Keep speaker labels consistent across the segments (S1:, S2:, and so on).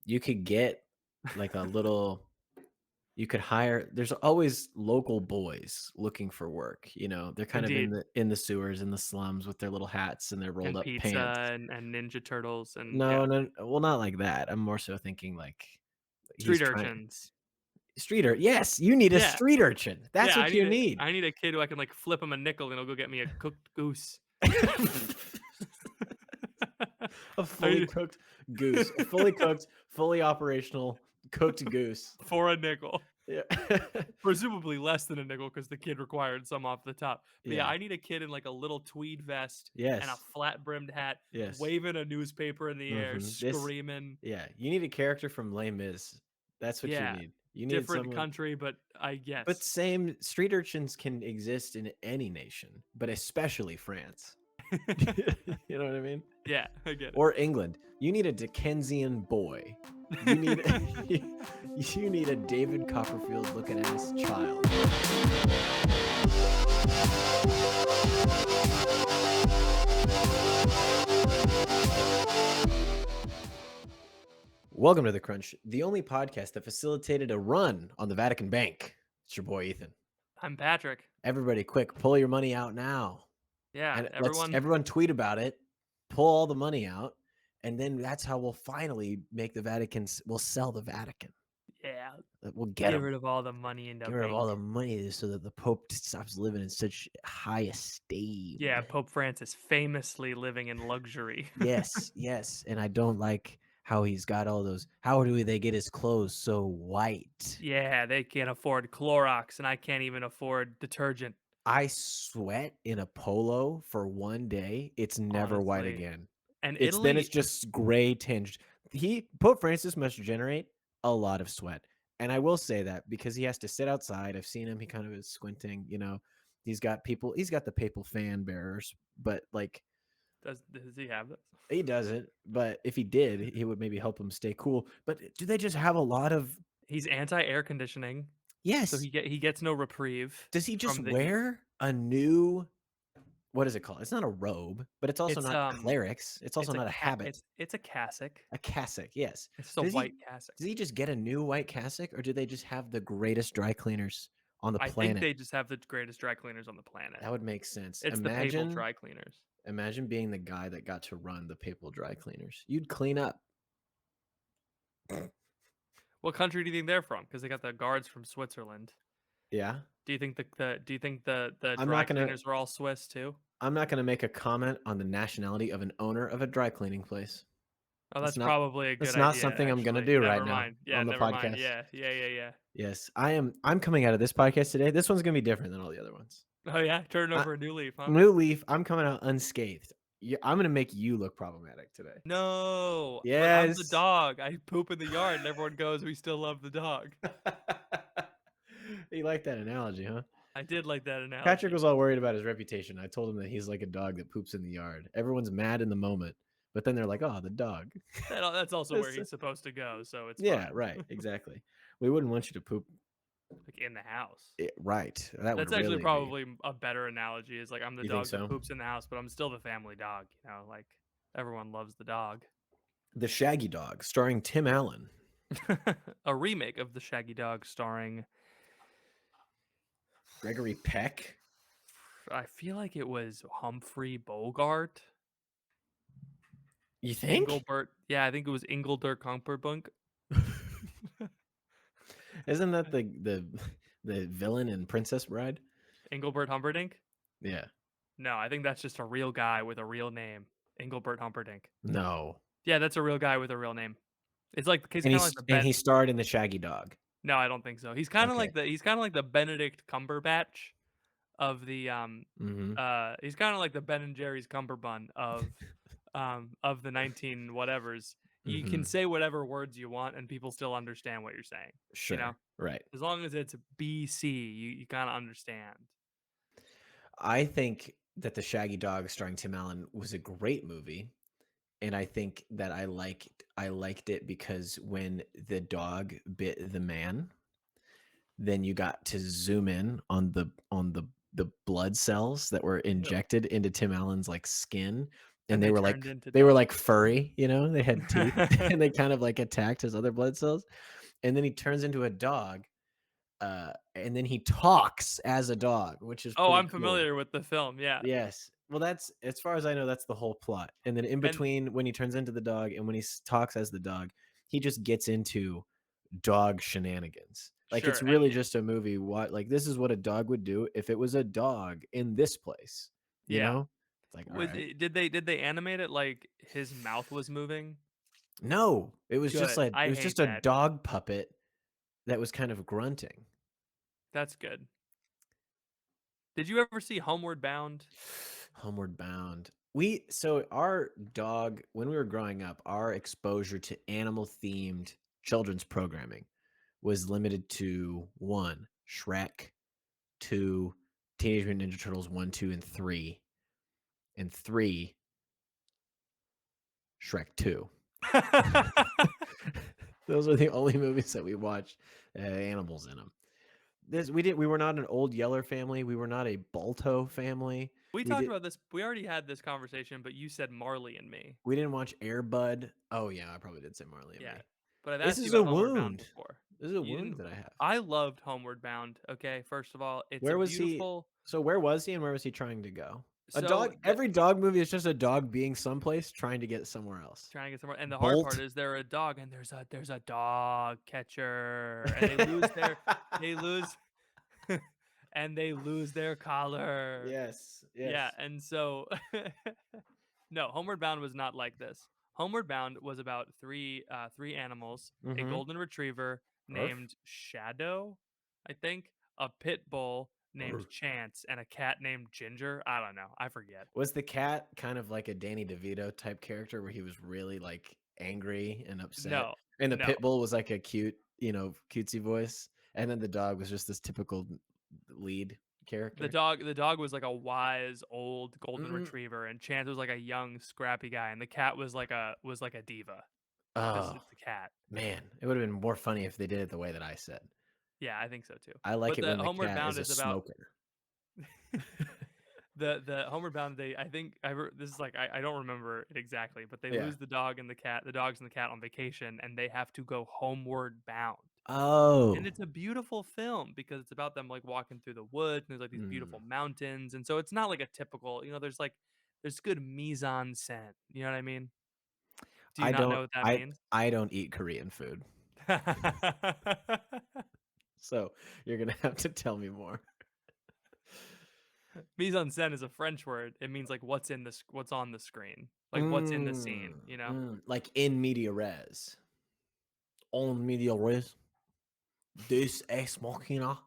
S1: you could get like a little. You could hire. There's always local boys looking for work. They're kind of in
S2: Indeed.
S1: the sewers, in the slums with their little hats and their rolled
S2: And
S1: up
S2: pizza
S1: pants.
S2: and Ninja Turtles and
S1: No,
S2: yeah.
S1: no, well, not like that. I'm more so thinking like he's
S2: Street
S1: trying
S2: urchins.
S1: yes, you need a
S2: Yeah.
S1: street urchin. That's
S2: Yeah,
S1: what you need.
S2: I need a kid who I can, like, flip him a nickel and he'll go get me a cooked goose.
S1: A
S2: I
S1: fully
S2: need
S1: cooked goose, a fully cooked, fully operational cooked goose.
S2: for a nickel.
S1: Yeah.
S2: Presumably less than a nickel because the kid required some off the top. But, yeah,
S1: Yeah.
S2: I need a kid in, like, a little tweed vest and a
S1: Yes.
S2: flat-brimmed hat,
S1: Yes.
S2: waving a newspaper in the air,
S1: This
S2: screaming.
S1: yeah, you need a character from Les Mis. That's what you
S2: Yeah.
S1: need. You need
S2: Different
S1: someone.
S2: country, but I
S1: But
S2: yes.
S1: same street urchins can exist in any nation, but especially France. You know what I mean?
S2: Yeah, I get it.
S1: Or England. You need a Dickensian boy. You need you need a David Copperfield looking ass child. Welcome to The Crunch, the only podcast that facilitated a run on the Vatican Bank. It's your boy Ethan.
S2: I'm Patrick.
S1: Everybody, quick, pull your money out now.
S2: Yeah,
S1: And let's
S2: everyone.
S1: everyone tweet about it, pull all the money out, and then that's how we'll finally make the Vatican. We'll sell the Vatican.
S2: Yeah,
S1: We'll get
S2: get
S1: them.
S2: rid of all the money in the
S1: Get rid of all the
S2: bank.
S1: money so that the Pope stops living in such high esteem.
S2: Yeah, Pope Francis famously living in luxury.
S1: Yes, yes. And I don't like how he's got all those. How do they get his clothes so white?
S2: Yeah, they can't afford Clorox, and I can't even afford detergent,
S1: I sweat in a polo for one day. It's never white
S2: honestly.
S1: again.
S2: And
S1: It's
S2: Italy,
S1: just gray tinged. Pope Francis must generate a lot of sweat. And I will say that because he has to sit outside. I've seen him, he kind of is squinting. He's got the papal fan bearers, but like
S2: does he have this?
S1: he doesn't. But if he did, he would maybe help him stay cool. But do they just have a lot of
S2: He's anti-air conditioning, so
S1: yes.
S2: he gets no reprieve
S1: Does he just
S2: from the heat.
S1: wear a new what is it called? It's not a robe, but it's also
S2: It's,
S1: not clerics. It's also not a habit.
S2: it's a cassock.
S1: A cassock, yes.
S2: It's just a
S1: Does
S2: white
S1: he
S2: cassock.
S1: does he just get a new white cassock, or do they just have the greatest dry cleaners on the
S2: I think
S1: planet?
S2: they just have the greatest dry cleaners on the planet.
S1: That would make sense.
S2: It's the papal dry cleaners.
S1: Imagine being the guy that got to run the papal dry cleaners. You'd clean up.
S2: What country do you think they're from? Because they got the guards from Switzerland.
S1: Yeah.
S2: Do you think the
S1: I'm
S2: dry
S1: not gonna
S2: cleaners are all Swiss too?
S1: I'm not gonna make a comment on the nationality of an owner of a dry cleaning place.
S2: Oh,
S1: That's
S2: that's
S1: not
S2: probably a good
S1: that's not
S2: idea,
S1: something I'm gonna
S2: actually.
S1: do right
S2: Never
S1: now
S2: mind. Yeah,
S1: on the
S2: never mind.
S1: podcast.
S2: Yeah, yeah, yeah, yeah.
S1: Yes, I'm coming out of this podcast today. This one's gonna be different than all the other ones.
S2: Oh yeah, turn
S1: I,
S2: over a new leaf, huh?
S1: New leaf. I'm coming out unscathed. I'm gonna make you look problematic today.
S2: No, but I'm the
S1: Yes.
S2: dog. I poop in the yard, and everyone goes, "We still love the dog."
S1: You like that analogy, huh?
S2: I did like that
S1: Patrick
S2: analogy.
S1: was all worried about his reputation. I told him that he's like a dog that poops in the yard. Everyone's mad in the moment, but then they're like, "Oh, the dog."
S2: That's also where
S1: It's-
S2: he's supposed to go, so it's
S1: yeah,
S2: fine.
S1: right. Exactly. We wouldn't want you to poop.
S2: Like in the house.
S1: Right. That would
S2: That's actually
S1: really be.
S2: probably a better analogy. Is like I'm the
S1: You think
S2: dog that
S1: so?
S2: poops in the house, but I'm still the family dog. Like everyone loves the dog.
S1: The Shaggy Dog, starring Tim Allen.
S2: A remake of the Shaggy Dog starring.
S1: Gregory Peck.
S2: I feel like it was Humphrey Bogart.
S1: You think?
S2: Engelbert. Yeah, I think it was Engelbert Humperdinck.
S1: Isn't that the villain in Princess Bride?
S2: Engelbert Humperdinck.
S1: Yeah.
S2: No, I think that's just a real guy with a real name. Engelbert Humperdinck.
S1: No.
S2: Yeah, that's a real guy with a real name. It's like he's
S1: And
S2: kind of like the
S1: he starred in The Shaggy Dog.
S2: No, I don't think so. He's kind of
S1: Okay.
S2: like the Benedict Cumberbatch of the
S1: Mhm.
S2: he's kind of like the Ben and Jerry's Cumberbun of the 19 whatevers. You can
S1: Mhm.
S2: say whatever words you want and people still understand what you're saying. You know,
S1: Sure. Right.
S2: as long as it's BC, you kind of understand.
S1: I think that The Shaggy Dog starring Tim Allen was a great movie, and I think that I liked it because when the dog bit the man, then you got to zoom in on the blood cells that were
S2: Ew.
S1: injected into Tim Allen's like skin, and
S2: And they turned into
S1: they were
S2: dogs.
S1: like furry, you know, they had teeth, and they kind of like attacked his other blood cells, and then he turns into a dog, and then he talks as a dog, which is
S2: Oh,
S1: pretty
S2: I'm
S1: cool.
S2: familiar with the film, yeah.
S1: Yes. Well, that's as far as I know, that's the whole plot. And then in
S2: And
S1: between when he turns into the dog and when he talks as the dog, he just gets into dog shenanigans. Like
S2: sure,
S1: it's
S2: and
S1: really just a movie. What like this is what a dog would do if it was a dog in this place. You
S2: yeah.
S1: know? It's like all right.
S2: Did they animate it like his mouth was moving?
S1: No, it was just
S2: Good,
S1: like it
S2: I
S1: was just
S2: hate
S1: a
S2: that.
S1: dog puppet that was kind of grunting.
S2: That's good. Did you ever see Homeward Bound?
S1: Homeward Bound. We so our dog when we were growing up, our exposure to animal themed children's programming was limited to one, Shrek, two, Teenage Mutant Ninja Turtles 1, 2, and 3, and three, Shrek 2. Those are the only movies that we watched animals in them. This we were not an Old Yeller family. We were not a Balto family.
S2: We
S1: We
S2: talked
S1: did
S2: about this we already had this conversation, but you said Marley and Me.
S1: we didn't watch Air Bud. Oh yeah, I probably did say Marley and
S2: Yeah,
S1: Me.
S2: but I've
S1: This
S2: asked you
S1: is a
S2: about Homeward Bound
S1: wound.
S2: before.
S1: This is a
S2: You
S1: wound
S2: didn't
S1: that I have.
S2: I loved Homeward Bound, okay, first of all, it's a
S1: Where was he?
S2: beautiful
S1: So where was he and where was he trying to go? A
S2: so
S1: dog.
S2: the
S1: Every dog movie is just a dog being someplace trying to get somewhere else.
S2: trying to get somewhere and the hard part
S1: Bolt.
S2: is they're a dog and there's a dog catcher and they lose and they lose their collar.
S1: Yes.
S2: Yeah,
S1: Yes.
S2: and so no, Homeward Bound was not like this. Homeward Bound was about three animals, a
S1: Mm-hmm.
S2: golden retriever
S1: Arf.
S2: named Shadow, I think, a pit bull named
S1: Arf.
S2: Chance, and a cat named Ginger. I don't know. I forget.
S1: Was the cat kind of like a Danny DeVito type character where he was really like angry and upset,
S2: No,
S1: and the
S2: no.
S1: pit bull was like a cute, cutesy voice, and then the dog was just this typical lead character?
S2: The dog was like a wise old golden
S1: Mm.
S2: retriever, and Chance was like a young scrappy guy, and the cat was like a diva because
S1: Oh
S2: it's a cat.
S1: man, it would have been more funny if they did it the way that I said.
S2: Yeah, I think so too.
S1: I like
S2: But
S1: it
S2: the
S1: when the
S2: Homeward
S1: cat is
S2: Bound
S1: a
S2: is about
S1: smoker.
S2: the Homeward Bound. They I think this is like I don't remember it exactly, but they
S1: Yeah.
S2: lose the dog and the cat, the dogs and the cat on vacation, and they have to go homeward bound. And
S1: Oh.
S2: it's a beautiful film because it's about them like walking through the woods and there's like these beautiful
S1: Mm.
S2: mountains, and so it's not like a typical, there's good mise en scène. You know what I mean? Do you
S1: I
S2: not
S1: don't
S2: know what that
S1: I
S2: means?
S1: I don't eat Korean food, so you're gonna have to tell me more.
S2: Mise en scène is a French word. It means like what's on the screen, like what's in the scene.
S1: Like in media res. On media res. Deus ex machina.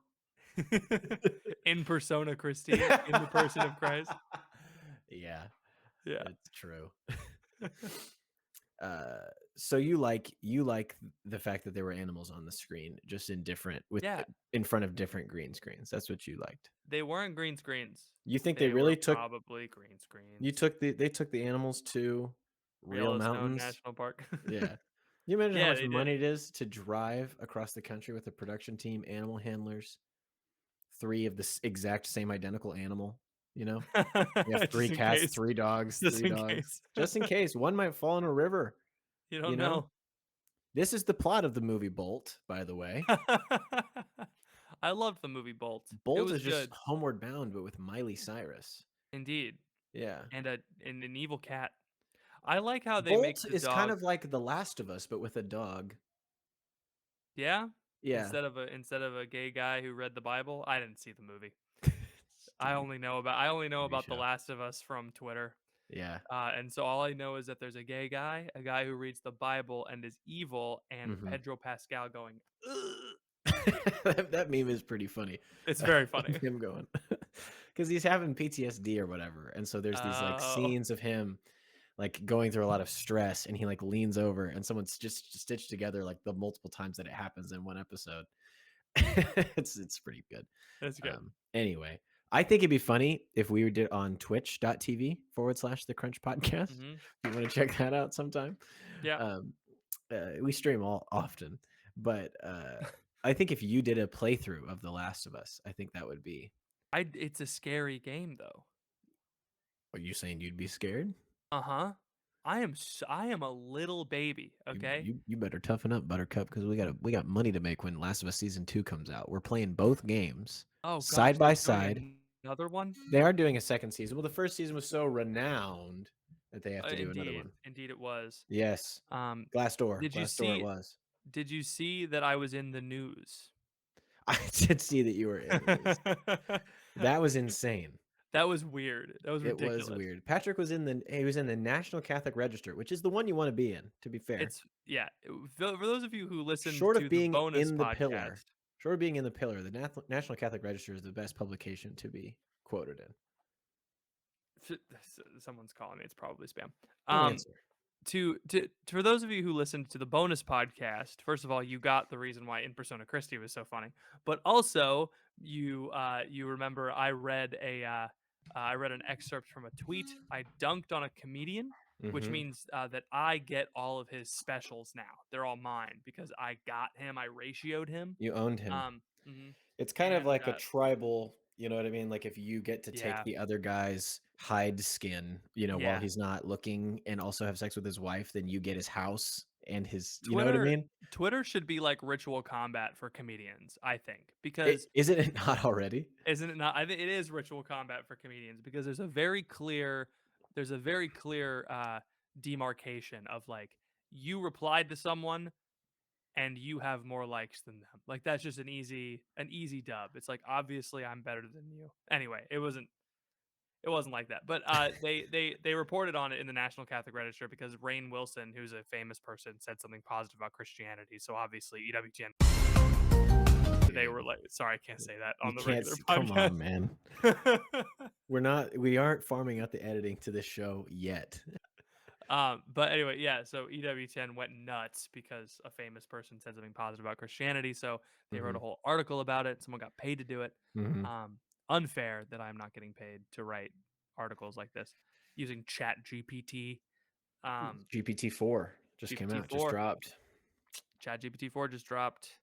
S2: In persona Christi, in the person of Christ.
S1: Yeah,
S2: Yeah.
S1: it's true. So you like the fact that there were animals on the screen, just in different with
S2: Yeah,
S1: in front of different green screens. That's what you liked.
S2: they weren't green screens.
S1: You think they
S2: They were
S1: really took
S2: probably green
S1: you
S2: screens.
S1: took the they took the animals to real
S2: Yellowstone
S1: mountains?
S2: National Park.
S1: Yeah. You imagine how
S2: Yeah,
S1: much
S2: they did.
S1: money it is to drive across the country with a production team, animal handlers, 3 of the exact same identical animal, you know? You have
S2: Just
S1: 3
S2: in
S1: cats,
S2: case.
S1: 3 dogs,
S2: Just
S1: 3
S2: in
S1: dogs,
S2: case.
S1: just in case one might fall in a river,
S2: You
S1: you
S2: don't
S1: know?
S2: know.
S1: This is the plot of the movie Bolt, by the way.
S2: I loved the movie Bolt. It
S1: Bolt
S2: was
S1: is just
S2: good.
S1: Homeward Bound, but with Miley Cyrus.
S2: Indeed.
S1: Yeah.
S2: And an evil cat. I like how they make
S1: Bolt
S2: the
S1: is kind
S2: dog.
S1: of like The Last of Us, but with a dog.
S2: Yeah?
S1: Yeah.
S2: Instead of a gay guy who read the Bible? I didn't see the movie.
S1: TV
S2: I only know
S1: TV
S2: about The
S1: show.
S2: Last of Us from Twitter.
S1: Yeah.
S2: And so all I know is that there's a guy who reads the Bible and is evil, and
S1: Mhm.
S2: Pedro Pascal going, "Ugh."
S1: That meme is pretty funny,
S2: It's very
S1: of
S2: funny.
S1: him going because he's having PTSD or whatever, and so there's these, like,
S2: Oh,
S1: scenes of him, like, going through a lot of stress, and he, like, leans over, and someone's just stitched together, like, the multiple times that it happens in one episode. It's pretty good.
S2: that's good.
S1: Anyway, I think it'd be funny if we did on twitch.tv/the Crunch Podcast.
S2: Mhm.
S1: If you wanna check that out sometime.
S2: Yeah.
S1: Um, we stream all often, but, I think if you did a playthrough of The Last of Us, I think that would be
S2: It's a scary game though.
S1: are you saying you'd be scared?
S2: Uh-huh. I am a little baby,
S1: You
S2: okay?
S1: you you better toughen up, Buttercup, because we got money to make when Last of Us Season 2 comes out. We're playing both games
S2: Oh gosh,
S1: side by
S2: they're doing
S1: side.
S2: another one?
S1: They are doing a second season. Well, the first season was so renowned that they have to do another
S2: Indeed,
S1: one.
S2: indeed it was.
S1: Yes.
S2: Um,
S1: Glassdoor.
S2: did you
S1: Glassdoor it
S2: see
S1: was.
S2: did you see that I was in the news?
S1: I did see that you were in the news. That was insane.
S2: That was weird. That was
S1: It was
S2: ridiculous.
S1: weird. Patrick was in the National Catholic Register, which is the one you wanna be in, to be fair.
S2: It's yeah, for those of you who listened
S1: Short of
S2: to the
S1: being
S2: bonus
S1: in the pillar
S2: podcast,
S1: short of being in the pillar, the National Catholic Register is the best publication to be quoted in.
S2: someone's calling me, it's probably spam.
S1: Don't
S2: Um,
S1: answer.
S2: to for those of you who listened to the bonus podcast, first of all, you got the reason why In Persona Christi was so funny, but also you remember I read an excerpt from a tweet. I dunked on a comedian, which
S1: Mhm.
S2: means that I get all of his specials now. They're all mine because I got him. I ratioed him.
S1: You owned him.
S2: Mhm.
S1: It's kind of
S2: And
S1: like a tribal, you know what I mean? Like, if you get to take
S2: yeah,
S1: the other guy's hide skin, while
S2: yeah.
S1: he's not looking and also have sex with his wife, then you get his house and his you know what I
S2: Twitter
S1: mean?
S2: Twitter should be like ritual combat for comedians, I think, because
S1: Isn't it not already?
S2: isn't it not? I think it is ritual combat for comedians because there's a very clear demarcation of like you replied to someone and you have more likes than them. Like that's just an easy dub. It's like obviously I'm better than you. Anyway, it wasn't like that. But they reported on it in the National Catholic Register because Rainn Wilson, who's a famous person, said something positive about Christianity. So obviously EWTN they were
S1: Dude,
S2: like, sorry, I can't say that
S1: you
S2: on the
S1: can't
S2: regular
S1: s come
S2: podcast.
S1: on, man. We aren't farming out the editing to this show yet.
S2: But anyway, yeah. So EWTN went nuts because a famous person said something positive about Christianity. So they wrote a
S1: Mhm,
S2: whole article about it. Someone got paid to do it.
S1: mhm.
S2: Um, Unfair that I'm not getting paid to write articles like this using Chat GPT.
S1: GPT-4 just came out, just
S2: GPT-4,
S1: dropped.
S2: Chat GPT-4 just dropped.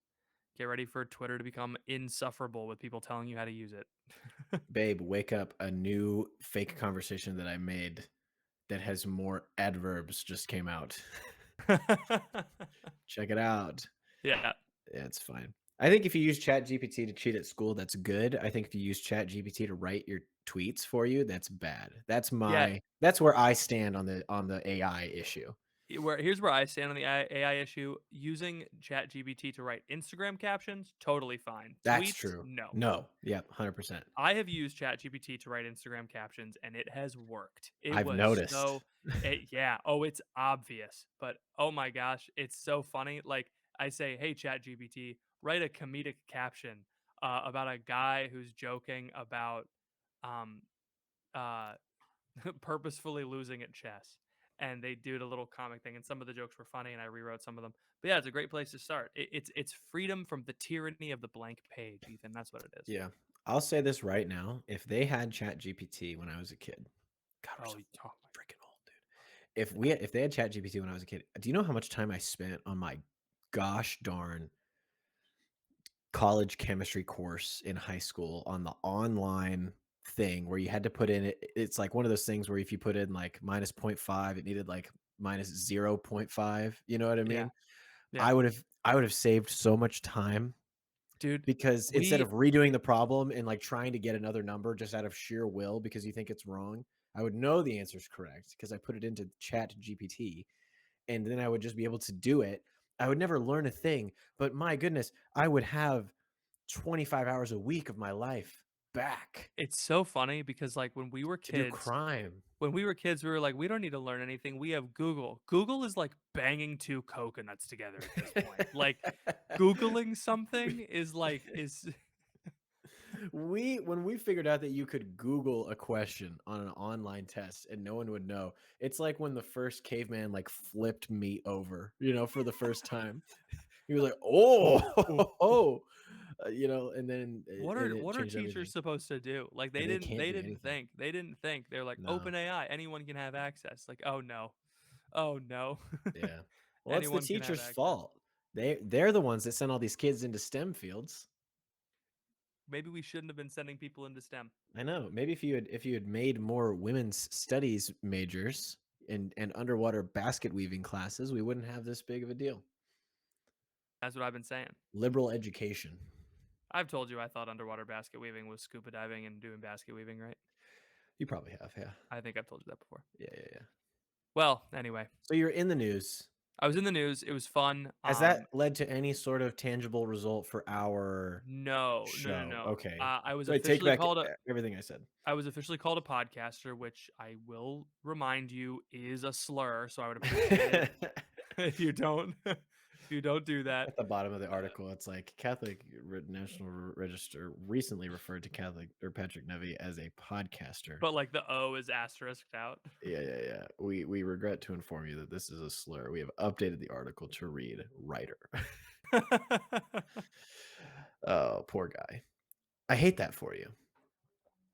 S2: Get ready for Twitter to become insufferable with people telling you how to use it.
S1: Babe, wake up, a new fake conversation that I made that has more adverbs just came out. Check it out.
S2: Yeah.
S1: Yeah, it's fine. I think if you use ChatGPT to cheat at school, that's good. I think if you use ChatGPT to write your tweets for you, that's bad.
S2: Yeah.
S1: That's where I stand on the AI issue.
S2: Here's where I stand on the AI issue. Using ChatGPT to write Instagram captions, totally fine.
S1: That's
S2: Tweets,
S1: true.
S2: no.
S1: No. Yep, 100%.
S2: I have used ChatGPT to write Instagram captions and it has worked. It
S1: I've
S2: was
S1: noticed.
S2: so yeah, oh, it's obvious, but oh my gosh, it's so funny. Like I say, "Hey ChatGPT, write a comedic caption about a guy who's joking about um uh purposefully losing at chess." And they do a little comic thing, and some of the jokes were funny, and I rewrote some of them. But yeah, it's a great place to start. It's freedom from the tyranny of the blank page, Ethan. That's what it is.
S1: Yeah. I'll say this right now. If they had ChatGPT when I was a kid, God, we're
S2: Oh,
S1: so
S2: oh my
S1: freaking old, dude. If they had ChatGPT when I was a kid, do you know how much time I spent on my gosh darn college chemistry course in high school on the online thing where you had to put in it's like one of those things where if you put in like minus point 0.5, it needed like minus 0.5, you know what I
S2: yeah,
S1: mean?
S2: yeah,
S1: I would have saved so much time
S2: dude.
S1: because instead
S2: We
S1: of redoing the problem and like trying to get another number just out of sheer will because you think it's wrong, I would know the answer is correct because I put it into Chat GPT and then I would just be able to do it. I would never learn a thing, but my goodness, I would have 25 hours a week of my life back
S2: It's so funny because like
S1: to do crime.
S2: we were like, we don't need to learn anything. We have Google. Google is like banging two coconuts together at this point. Like Googling something
S1: we,
S2: is like is
S1: we when we figured out that you could Google a question on an online test and no one would know. It's like when the first caveman like flipped meat over, for the first time. He was like,
S2: oh,
S1: "Oh,
S2: oh.
S1: oh," and then it
S2: What are
S1: changed
S2: teachers
S1: everything.
S2: supposed to do? Like
S1: They can't do anything.
S2: they didn't think. They're like
S1: No.
S2: open AI, anyone can have access. Like, oh no. Oh no.
S1: Yeah. Well, it's the
S2: Anyone can have
S1: teacher's
S2: access.
S1: fault. They're the ones that sent all these kids into STEM fields.
S2: Maybe we shouldn't have been sending people into STEM.
S1: I know. Maybe if you had made more women's studies majors, and underwater basket weaving classes, we wouldn't have this big of a deal.
S2: That's what I've been saying.
S1: Liberal education.
S2: I've told you I thought underwater basket weaving was scuba diving and doing basket weaving, right?
S1: You probably have, yeah.
S2: I think I've told you that before.
S1: Yeah, yeah, yeah.
S2: Well, anyway,
S1: So you're in the news.
S2: I was in the news. It was fun.
S1: Has that led to any sort of tangible result for our
S2: No, no, no,
S1: show?
S2: no.
S1: Okay.
S2: I was
S1: So I take
S2: officially
S1: back
S2: called a
S1: everything I said.
S2: I was officially called a podcaster, which I will remind you is a slur. So I would appreciate it if you don't if you don't do that.
S1: At the bottom of the article, it's like National Register recently referred to Catholic or Patrick Nevy as a podcaster.
S2: But like the O is asterisked out.
S1: Yeah, yeah, yeah. We regret to inform you that this is a slur. We have updated the article to read writer. Oh, poor guy. I hate that for you.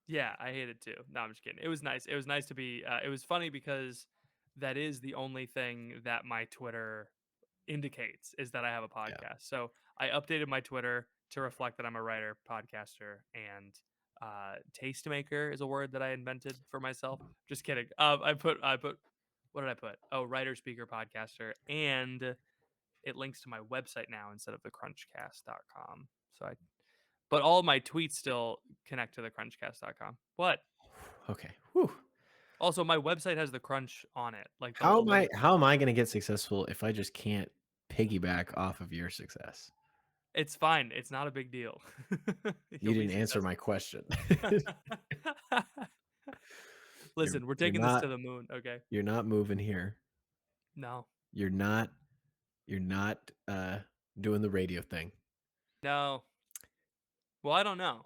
S2: Yeah, I hate it too. No, I'm just kidding. It was nice. It was nice to be. It was funny because that is the only thing that my Twitter indicates is that I have a
S1: Yeah.
S2: podcast. So I updated my Twitter to reflect that I'm a writer, podcaster, and tastemaker is a word that I invented for myself. Just kidding. I put what did I put? Oh, writer, speaker, podcaster, and it links to my website now instead of the crunchcast.com. So I but all my tweets still connect to the crunchcast.com. What?
S1: Okay. Whew.
S2: Also, my website has the crunch on it, like the link.
S1: How am I going to get successful if I just can't piggyback off of your success?
S2: It's fine. It's not a big deal.
S1: You
S2: You'll be
S1: didn't answer my
S2: successful.
S1: question.
S2: Listen, we're
S1: You're
S2: taking this
S1: not
S2: to the moon, okay?
S1: you're not moving here.
S2: No.
S1: You're not you're not doing the radio thing.
S2: No. Well, I don't know.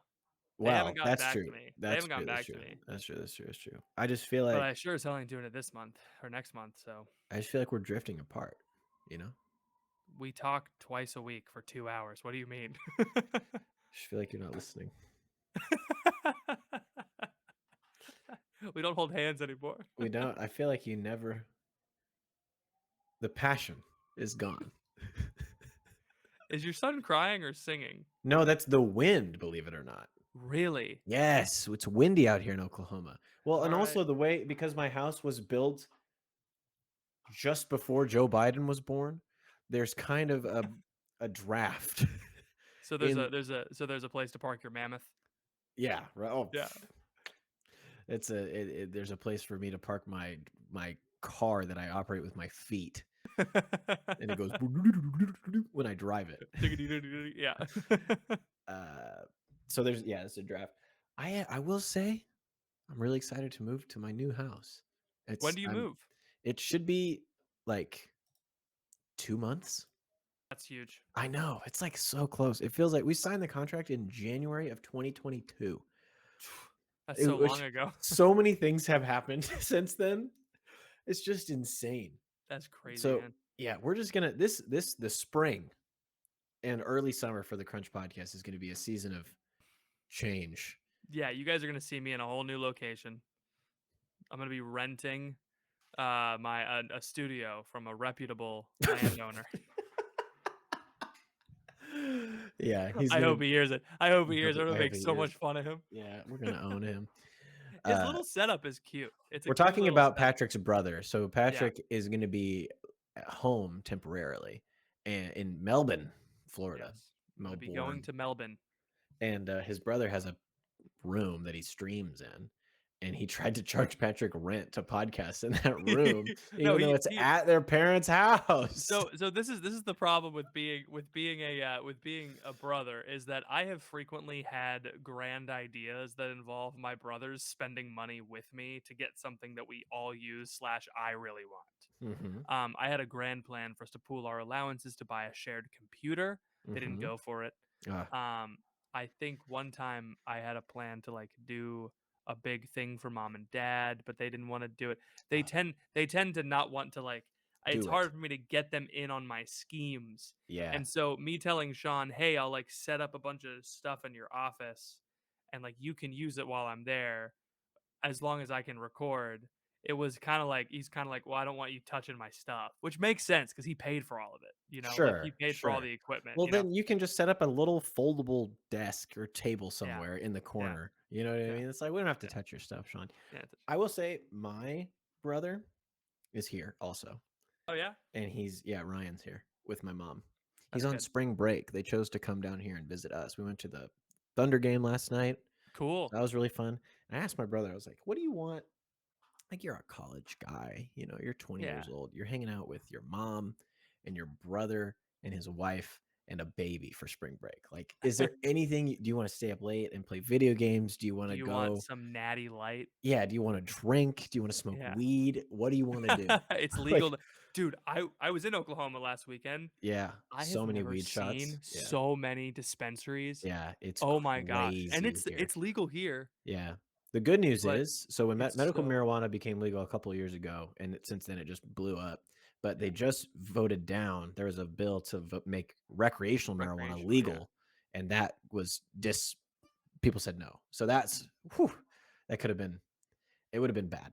S2: They haven't
S1: Well,
S2: gotten
S1: that's
S2: back to
S1: true.
S2: me. They
S1: That's
S2: haven't
S1: true.
S2: gotten
S1: That's
S2: back to
S1: true.
S2: me.
S1: That's true. That's true. That's true. I just feel
S2: But
S1: like
S2: I sure as hell ain't doing it this month or next month, so
S1: I just feel like we're drifting apart, you know?
S2: we talk twice a week for 2 hours. What do you mean?
S1: I just feel like you're not listening.
S2: We don't hold hands anymore.
S1: We don't. I feel like you never the passion is gone.
S2: Is your son crying or singing?
S1: No, that's the wind, believe it or not.
S2: Really?
S1: Yes, it's windy out here in Oklahoma. Well, and
S2: All right.
S1: also the way because my house was built just before Joe Biden was born, there's kind of a draft
S2: So there's
S1: in
S2: a place to park your mammoth.
S1: yeah, right. Oh,
S2: Yeah.
S1: it's there's a place for me to park my car that I operate with my feet, and it goes when I drive it.
S2: Yeah.
S1: Uh, so there's yeah, it's a draft. I will say I'm really excited to move to my new house.
S2: When
S1: It's
S2: do you
S1: I'm
S2: move?
S1: it should be like 2 months.
S2: That's huge.
S1: I know it's like so close. It feels like we signed the contract in January of 2022.
S2: That's so long
S1: Which
S2: ago.
S1: so many things have happened since then. It's just insane.
S2: That's crazy,
S1: So
S2: man.
S1: yeah, we're just gonna the spring and early summer for the Crunch podcast is gonna be a season of change.
S2: Yeah, you guys are gonna see me in a whole new location. I'm gonna be renting a studio from a reputable landowner.
S1: Yeah, he's
S2: I
S1: gonna.
S2: hope he hears it. I hope he
S1: I hope
S2: hears it. I'm
S1: I
S2: gonna
S1: hope
S2: make
S1: he
S2: so
S1: is.
S2: much fun of him.
S1: Yeah, we're gonna own him.
S2: His
S1: Uh,
S2: little setup is cute. It's a
S1: we're
S2: cute
S1: talking
S2: little
S1: about
S2: setup.
S1: Patrick's brother. So
S2: Yeah.
S1: Patrick is going to be at home temporarily, and in Melbourne, Florida,
S2: Yes. I'm gonna be going
S1: Melbourne,
S2: to Melbourne.
S1: and his brother has a room that he streams in, and he tried to charge Patrick rent to podcast in that room,
S2: No,
S1: even though it's
S2: he
S1: at their parents' house.
S2: so this is the problem with being a brother is that I have frequently had grand ideas that involve my brothers spending money with me to get something that we all use slash I really want.
S1: Hmm.
S2: I had a grand plan for us to pool our allowances to buy a shared computer. They didn't
S1: Hmm.
S2: go for it.
S1: Ah,
S2: Um, I think one time I had a plan to like do a big thing for mom and dad, but they didn't want to do it. They
S1: ah,
S2: tend to not want to like it's
S1: do it.
S2: hard for me to get them in on my schemes.
S1: Yeah,
S2: And so me telling Sean, "Hey, I'll like set up a bunch of stuff in your office and like you can use it while I'm there as long as I can record." It was kind of like he's kind of like, "Well, I don't want you touching my stuff," which makes sense because he paid for all of it. Like he
S1: sure,
S2: paid for all
S1: sure.
S2: the equipment.
S1: Well, then you can just set up a little foldable desk or table
S2: Yeah,
S1: somewhere in the
S2: yeah,
S1: corner. You know what I
S2: yeah,
S1: mean? It's like we don't have to
S2: yeah,
S1: touch your stuff, Sean.
S2: yeah.
S1: I will say my brother, is here also,
S2: Oh yeah,
S1: and yeah, Ryan's here with my mom. He's
S2: that's
S1: on
S2: good.
S1: spring break. They chose to come down here and visit us. We went to the Thunder game last night.
S2: Cool.
S1: That was really fun. And I asked my brother, I was like, "What do you want?" Like, you're a college guy, you're 20
S2: Yeah.
S1: years old. You're hanging out with your mom and your brother and his wife and a baby for spring break. Like, is there anything do you want to stay up late and play video games? Do you want
S2: Do
S1: to
S2: you want
S1: go
S2: some natty light?
S1: Yeah, do you want to drink? Do you want to smoke
S2: Yeah.
S1: weed? What do you want to do?
S2: It's legal
S1: Like,
S2: to dude, I was in Oklahoma last weekend.
S1: yeah,
S2: I
S1: so
S2: have
S1: many
S2: never
S1: weed shots.
S2: seen
S1: Yeah.
S2: so many dispensaries.
S1: Yeah, it's
S2: Oh my gosh, and
S1: crazy here.
S2: it's legal here,
S1: Yeah. The good news
S2: but
S1: is, so when
S2: it's
S1: medical
S2: so
S1: marijuana became legal a couple of years ago, and since then it just blew up, but
S2: yeah,
S1: they just voted down. There was a bill to make recreational marijuana
S2: recreational, yeah.
S1: legal, and that was people said no. So that could have been, it would have been bad.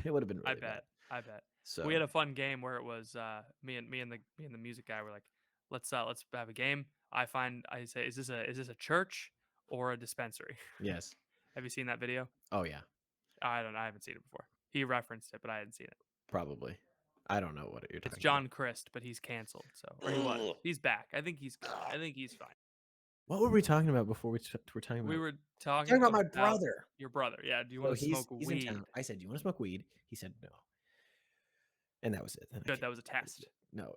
S1: It would have been
S2: I
S1: really bad.
S2: bet, I bet. We
S1: So,
S2: had a fun game where it was, me and the music guy were like, let's have a game." I say, is this a church or a dispensary?"
S1: yes.
S2: Have you seen that video?
S1: Oh yeah,
S2: I haven't seen it before. He referenced it, but I hadn't seen it.
S1: probably. I don't know what you're
S2: It's
S1: talking about.
S2: John Christ, but he's canceled, so or he was.
S1: Ugh.
S2: He's back. I think he's good. I think he's fine.
S1: What were we talking about before were talking
S2: We
S1: about
S2: were
S1: talking
S2: talking
S1: about my
S2: about
S1: brother?
S2: your brother. Yeah, do you
S1: So
S2: wanna smoke
S1: he's in
S2: weed?
S1: town. I said, "Do you wanna smoke weed?" He said, "No." And that was it. Then I
S2: Good,
S1: can't
S2: that was a test.
S1: no,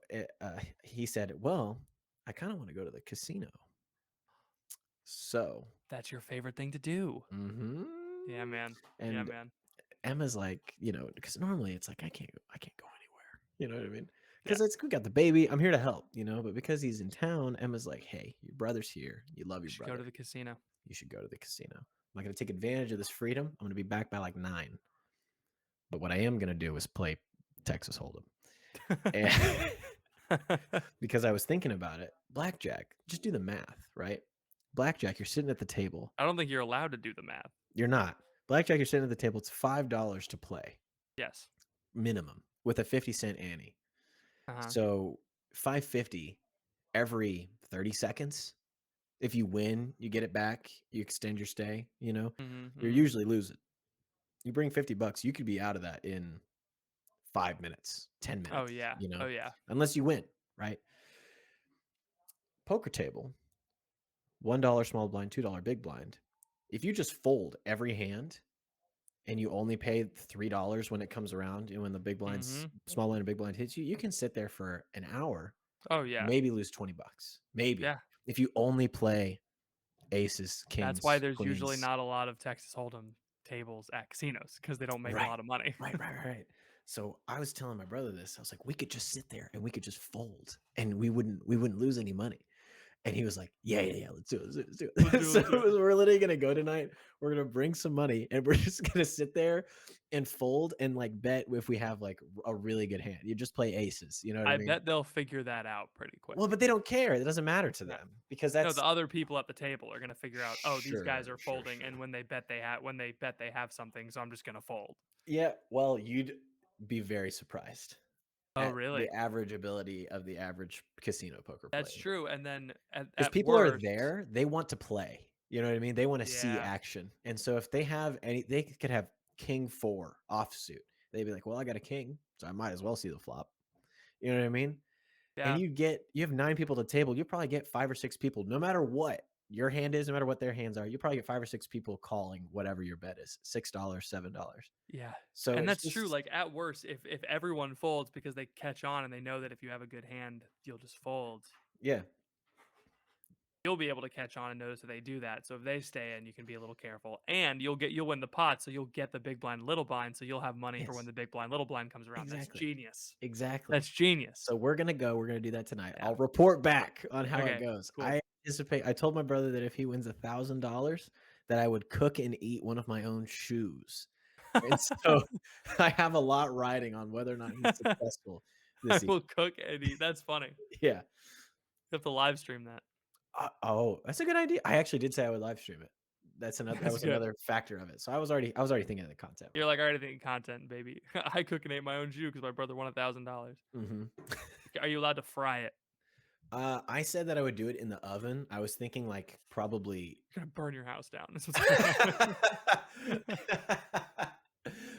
S1: he said, "Well, I kinda wanna go to the casino." So
S2: That's your favorite thing to do.
S1: mhm,
S2: Yeah, man. Yeah,
S1: and
S2: man.
S1: Emma's like, because normally it's like, I can't go anywhere, you know what I mean?
S2: Yeah.
S1: Because it's we got the baby, I'm here to help, but because he's in town, Emma's like, "Hey, your brother's here. You love
S2: You
S1: your
S2: should go to
S1: brother.
S2: the casino.
S1: You should go to the casino. I'm not gonna take advantage of this freedom. I'm gonna be back by, like, 9, but what I am gonna do is play Texas Hold'em." And because I was thinking about it, blackjack, just do the math, right? Blackjack, you're sitting at the table.
S2: I don't think you're allowed to do the math.
S1: You're not. Blackjack, you're sitting at the table. It's $5 to play,
S2: Yes.
S1: minimum, with a 50-cent ante.
S2: Uh-huh.
S1: So 550 every 30 seconds. If you win, you get it back, you extend your stay,
S2: Mhm,
S1: you're
S2: mhm.
S1: usually losing. You bring $50, you could be out of that in 5 minutes, 10
S2: Oh,
S1: minutes,
S2: yeah. Oh, yeah.
S1: unless you win, right? Poker table, $1 small blind, $2 big blind. If you just fold every hand and you only pay $3 when it comes around and when the
S2: Mhm.
S1: small blind and big blind hits you, you can sit there for an hour,
S2: Oh, yeah.
S1: maybe lose $20. Maybe.
S2: Yeah.
S1: If you only play aces,
S2: That's why
S1: kings,
S2: there's usually
S1: queens.
S2: not a lot of Texas Hold'em tables at casinos because they don't make a
S1: Right.
S2: lot of money.
S1: Right. So I was telling my brother this. I was like, we could just sit there and we could just fold and we wouldn't lose any money. And he was like, yeah, let's do it. Let's do it.
S2: Let's do it,
S1: So
S2: let's do it.
S1: we're literally gonna go tonight. We're gonna bring some money and we're just gonna sit there and fold and like bet if we have like a really good hand. You just play aces. You know what I
S2: I
S1: mean?
S2: bet they'll figure that out pretty quick.
S1: Well, but they don't care. It doesn't matter to
S2: Yeah.
S1: them because
S2: No,
S1: that's
S2: the other people at the table are gonna figure out, "Oh, these guys are folding,
S1: sure.
S2: and when they bet they have something, so I'm just gonna fold."
S1: Yeah. Well, you'd be very surprised
S2: Oh,
S1: at the
S2: really?
S1: average ability of the average casino poker
S2: That's
S1: player.
S2: true, and then
S1: Because
S2: at
S1: people are
S2: worst
S1: there, they want to play. You know what I mean? They want to see
S2: yeah,
S1: action. And so if they have they could have king 4 offsuit. They'd be like, "Well, I got a king, so I might as well see the flop." You know what I mean? And
S2: yeah,
S1: you have 9 people at the table, you probably get 5 or 6 people, no matter what your hand is, no matter what their hands are, you probably get 5 or 6 people calling whatever your bet is, $6, $7.
S2: yeah,
S1: So
S2: and
S1: it's
S2: that's true,
S1: just
S2: like, at worst, if everyone folds because they catch on and they know that if you have a good hand, you'll just fold,
S1: yeah.
S2: you'll be able to catch on and notice that they do that, so if they stay in, you can be a little careful, and you'll win the pot, so you'll get the big blind, little blind, so you'll have money for when
S1: Yes.
S2: the big blind, little blind comes around. That's
S1: Exactly.
S2: genius.
S1: Exactly.
S2: That's genius.
S1: So we're gonna do that tonight.
S2: Yeah.
S1: I'll report back on how it
S2: Okay,
S1: goes.
S2: cool.
S1: I told my brother that if he wins $1,000, that I would cook and eat one of my own shoes. And so I have a lot riding on whether or not he's successful
S2: I
S1: this evening.
S2: will cook and eat. That's funny.
S1: Yeah.
S2: You have to live stream that.
S1: Oh, that's a good idea. I actually did say I would live stream it. That
S2: That's
S1: was
S2: good.
S1: another factor of it. So I was already thinking of the content
S2: You're
S1: with
S2: like, "I already think content, baby." I cook and ate my own shoe because my brother won $1,000.
S1: it. Mhm.
S2: Are you allowed to fry it?
S1: I said that I would do it in the oven. I was thinking like probably
S2: You're gonna burn your house down. That's what's gonna happen.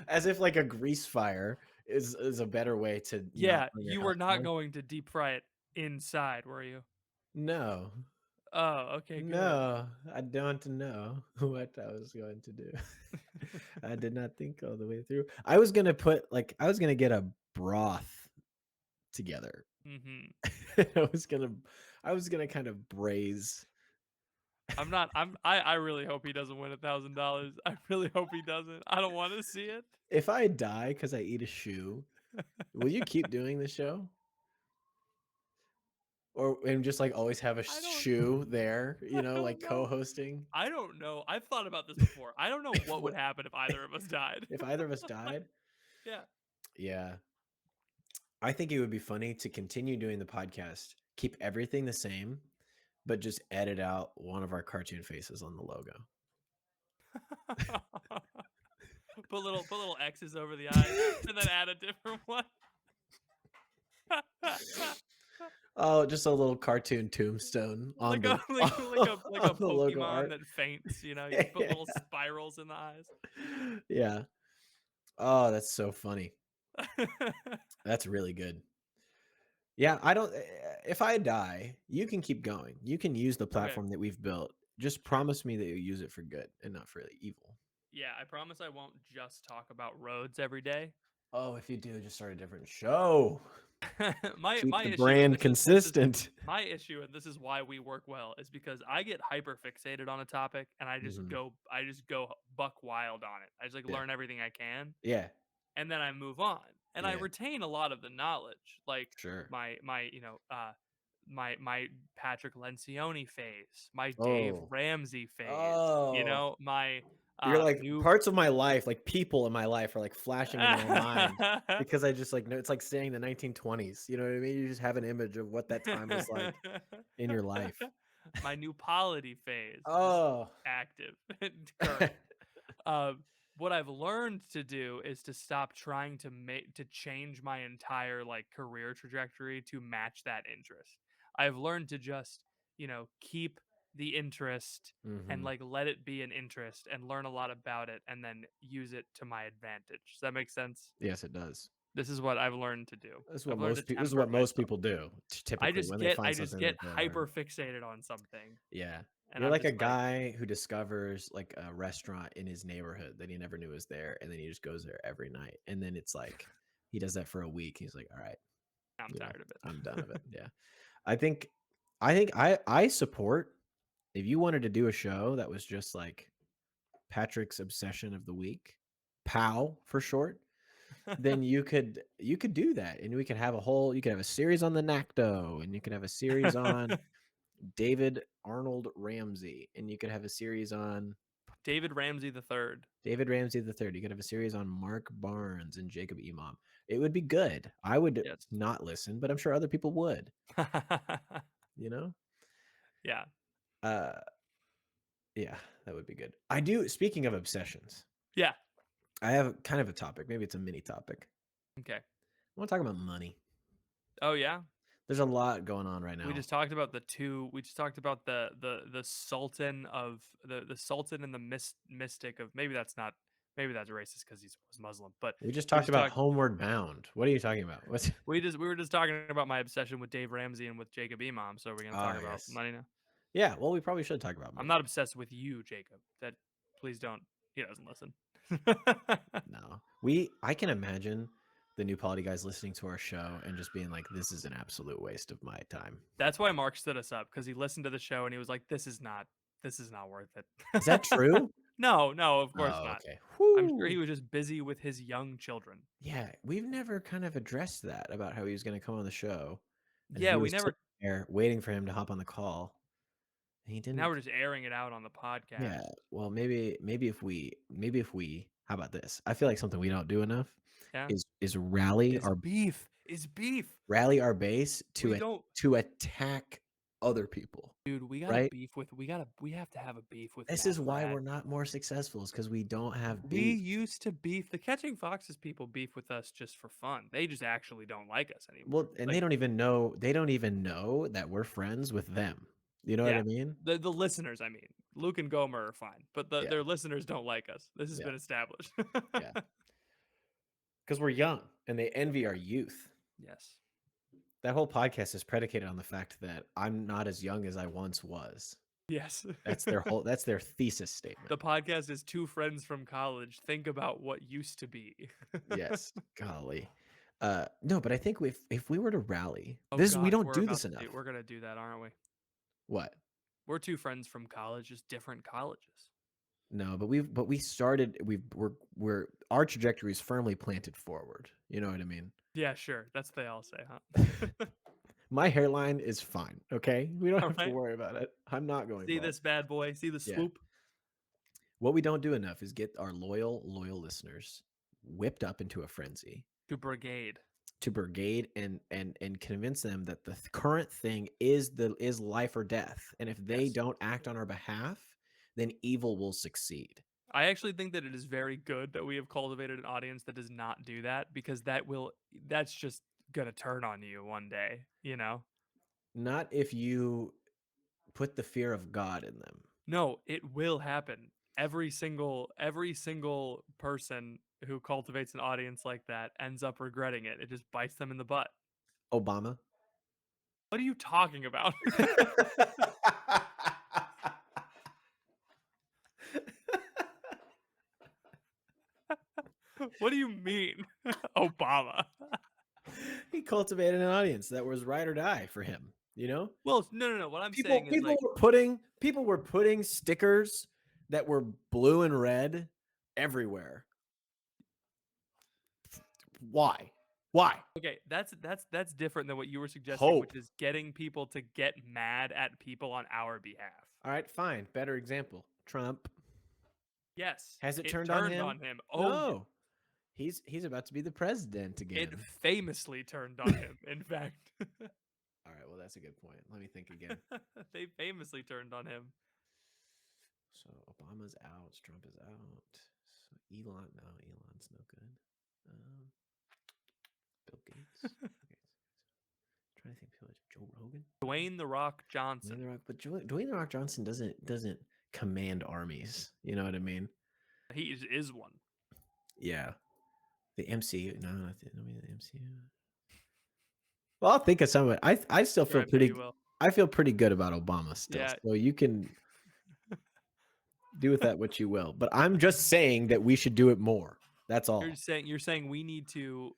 S1: as if like a grease fire is a better way to not
S2: Yeah,
S1: burn your
S2: you
S1: house
S2: were not
S1: down.
S2: going to deep fry it inside, were you?
S1: No.
S2: Oh, okay, good.
S1: No, I don't know what I was going to do. I did not think all the way through. I was gonna get a broth together.
S2: Mhm.
S1: I was gonna I was gonna kind of braise.
S2: I'm not I really hope he doesn't win $1,000. I really hope he doesn't. I don't wanna see it.
S1: If I die because I eat a shoe, will you keep doing the show? Or and just, like, always have a
S2: I don't
S1: shoe there,
S2: I
S1: like,
S2: don't know.
S1: co-hosting?
S2: I don't know. I've thought about this before. I don't know
S1: If
S2: what would
S1: what
S2: happen if either of us died.
S1: if either of us
S2: Like,
S1: died?
S2: yeah.
S1: Yeah. I think it would be funny to continue doing the podcast, keep everything the same, but just edit out one of our cartoon faces on the logo.
S2: Put little X's over the eyes and then add a different one.
S1: Oh, just a little cartoon tombstone on
S2: Like
S1: the
S2: a like a
S1: on the logo
S2: Pokemon
S1: art.
S2: that faints, you know, you just put
S1: Yeah.
S2: little spirals in the eyes.
S1: Yeah. Oh, that's so funny. That's really good. Yeah, I don't if I die, you can keep going. You can use the
S2: Okay,
S1: platform that we've built. Just
S2: sure.
S1: promise me that you'll use it for good and not for evil.
S2: Yeah, I promise I won't just talk about roads every day.
S1: Oh, if you do, just start a different show.
S2: My
S1: Keep the
S2: issue, and
S1: brand
S2: this is
S1: consistent.
S2: my issue, and this is why we work well, is because I get hyper fixated on a topic, and
S1: Mhm.
S2: I just go buck wild on it. I just like
S1: Yeah.
S2: learn everything I can,
S1: Yeah.
S2: and then I move on, and I
S1: Yeah.
S2: retain a lot of the knowledge, like
S1: Sure.
S2: my Patrick Lencioni phase, my Dave
S1: Oh.
S2: Ramsey phase,
S1: Oh.
S2: my
S1: You're like
S2: new
S1: parts of my life, like people in my life are like flashing into my mind because I just like know it's like saying the 1920s. You know what I mean? You just have an image of what that time was like in your life.
S2: my new polity phase is
S1: Oh.
S2: active and current. Um, what I've learned to do is to stop trying to change my entire like career trajectory to match that interest. I've learned to just, keep the interest and
S1: Mhm.
S2: like let it be an interest and learn a lot about it and then use it to my advantage. Does that make sense?
S1: Yes, it does.
S2: This is what I've learned to do. I've learned to
S1: This is
S2: temper
S1: what most
S2: myself.
S1: people do
S2: I
S1: typically
S2: just
S1: when they
S2: get
S1: find
S2: I just
S1: something
S2: get
S1: that they're learning.
S2: hyper fixated on something,
S1: Yeah.
S2: and
S1: You're
S2: I'm
S1: like a
S2: just like,
S1: guy who discovers like a restaurant in his neighborhood that he never knew was there, and then he just goes there every night. And then it's like he does that for a week. He's like, all right,
S2: I'm tired of
S1: I'm done of it.
S2: it.
S1: Yeah. I think I support if you wanted to do a show that was just like Patrick's obsession of the week, POW for short, then you could do that. And we could have you could have a series on the NACDO, and you could have a series on David Arnold Ramsey, and you could have a series on
S2: David Ramsey the third.
S1: David Ramsey the third. You could have a series on Mark Barnes and Jacob Imam. It would be good. I would
S2: Yes.
S1: not listen, but I'm sure other people would, you know?
S2: Yeah.
S1: Uh yeah, that would be good. I do speaking of obsessions,
S2: Yeah.
S1: I have kind of a topic. Maybe it's a mini topic.
S2: Okay.
S1: I want to talk about money.
S2: Oh, yeah?
S1: There's a lot going on right now.
S2: We just talked about the sultan of the sultan and the mystic of maybe that's racist because he was Muslim, but
S1: We just
S2: we
S1: talked
S2: just
S1: about
S2: talked
S1: Homeward Bound. What are you talking about? What's
S2: we were just talking about my obsession with Dave Ramsey and with Jacob Imam, so we're gonna talk
S1: Ah,
S2: about
S1: yes.
S2: money now.
S1: Yeah, well, we probably should talk about
S2: I'm
S1: money.
S2: not obsessed with you, Jacob. That please don't. He doesn't listen.
S1: No. I can imagine the new Polity guys listening to our show and just being like, "This is an absolute waste of my time."
S2: That's why Mark stood us up because he listened to the show and he was like, this is not worth it."
S1: Is that true?
S2: No, no, of course
S1: Oh,
S2: not.
S1: okay.
S2: I'm sure he
S1: Whoo!
S2: was just busy with his young children.
S1: Yeah, we've never kind of addressed that about how he was gonna come on the show, and
S2: Yeah,
S1: he
S2: we
S1: was sitting
S2: never.
S1: there waiting for him to hop on the call, and he
S2: Now we're
S1: didn't.
S2: just airing it out on the
S1: Yeah,
S2: podcast.
S1: well, maybe if we how about this? I feel like something we don't do enough
S2: Yeah,
S1: is
S2: is beef. Is beef.
S1: rally our base
S2: We don't,
S1: to attack other people,
S2: dude. We gotta
S1: right?
S2: beef with. We have to have a beef with
S1: This
S2: Matt
S1: is why
S2: Fradd.
S1: we're not more successful is because we don't have
S2: We
S1: beef.
S2: used to beef. The Catching Foxes people beef with us just for fun. They just actually don't like us anymore.
S1: Well, and
S2: Like,
S1: they don't even know that we're friends with them. You know what
S2: yeah,
S1: I mean?
S2: the listeners. I mean, Luke and Gomer are fine, but
S1: Yeah,
S2: their listeners don't like us. This has
S1: yeah,
S2: been established.
S1: yeah. because we're young and they envy our youth.
S2: Yes.
S1: That whole podcast is predicated on the fact that I'm not as young as I once was.
S2: Yes.
S1: That's their thesis statement.
S2: The podcast is two friends from college. Think about what used to be.
S1: Yes, golly. No, but I think if we were to rally,
S2: Oh
S1: this we
S2: gosh,
S1: don't do this enough.
S2: we're gonna do that, aren't we?
S1: What?
S2: We're two friends from college, just different colleges.
S1: No, but we started. We're our trajectory is firmly planted forward. You know what I mean?
S2: Yeah, sure. That's what they all say, huh?
S1: My hairline is fine. Okay, we don't
S2: All
S1: have to
S2: right.
S1: worry about it. I'm not going
S2: See
S1: bald.
S2: this bad boy? See the
S1: Yeah.
S2: swoop?
S1: What we don't do enough is get our loyal listeners whipped up into a frenzy
S2: To brigade.
S1: to brigade and convince them that the current thing is life or death, and if they
S2: Yes.
S1: don't act on our behalf, then evil will succeed.
S2: I actually think that it is very good that we have cultivated an audience that does not do that because that's just gonna turn on you one day, you know?
S1: Not if you put the fear of God in them.
S2: No, it will happen. Every single person who cultivates an audience like that ends up regretting it. It just bites them in the butt.
S1: Obama.
S2: What are you talking about? What do you mean? Obama.
S1: He cultivated an audience that was ride or die for him, you know?
S2: Well, no. What I'm
S1: People
S2: saying is
S1: people
S2: like
S1: were putting stickers that were blue and red everywhere. Why? Why?
S2: okay, that's different than what you were suggesting, which
S1: Hope.
S2: is getting people to get mad at people on our behalf.
S1: All right, fine. Better example. Trump.
S2: Yes,
S1: Has it
S2: it
S1: turned on
S2: turned
S1: him?
S2: on him. Oh, yeah.
S1: No. He's about to be the president
S2: It
S1: again.
S2: famously turned on him, in fact.
S1: All right, well that's a good point. Let me think again.
S2: They famously turned on him.
S1: So Obama's out, Trump is out. So Elon's no good. Um, Bill Gates. Okay. Trying to think of people. Joe Rogan.
S2: Dwayne The Rock
S1: Dwayne
S2: Johnson.
S1: the Rock, but Dwayne the Rock Johnson doesn't command armies. You know what I mean?
S2: He is one.
S1: Yeah. The MCU. No, not the, I mean the MCU. Well, I'll think of some of it. I still
S2: Sure,
S1: feel
S2: I bet you
S1: pretty.
S2: will.
S1: I feel pretty good about Obama still.
S2: Yeah,
S1: So you can do with that what you will. But I'm just saying that we should do it more. That's all.
S2: you're saying we need to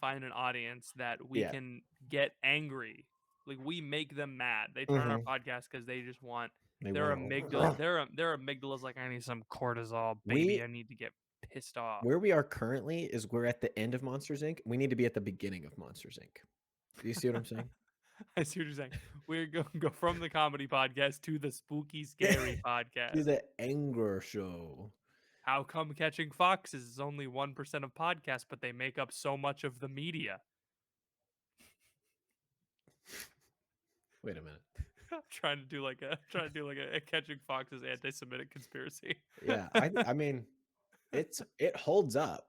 S2: find an audience that we
S1: Yeah.
S2: can get angry. Like we make them mad. They turn on our
S1: Hmm.
S2: podcast because they just want
S1: They
S2: their
S1: want
S2: amygdala. Their amygdala's like I need some cortisol, baby.
S1: we
S2: I need to get pissed off.
S1: where we are currently is we're at the end of Monsters Inc. We need to be at the beginning of Monsters Inc. Do you see what I'm saying?
S2: I see what you're saying. We're going to go from the comedy podcast to the spooky, scary
S1: To
S2: podcast.
S1: the anger show.
S2: How come Catching Foxes is only 1% of podcasts, but they make up so much of the media?
S1: Wait a minute.
S2: trying to do like a Catching Foxes anti-Semitic conspiracy.
S1: Yeah, I mean it holds up.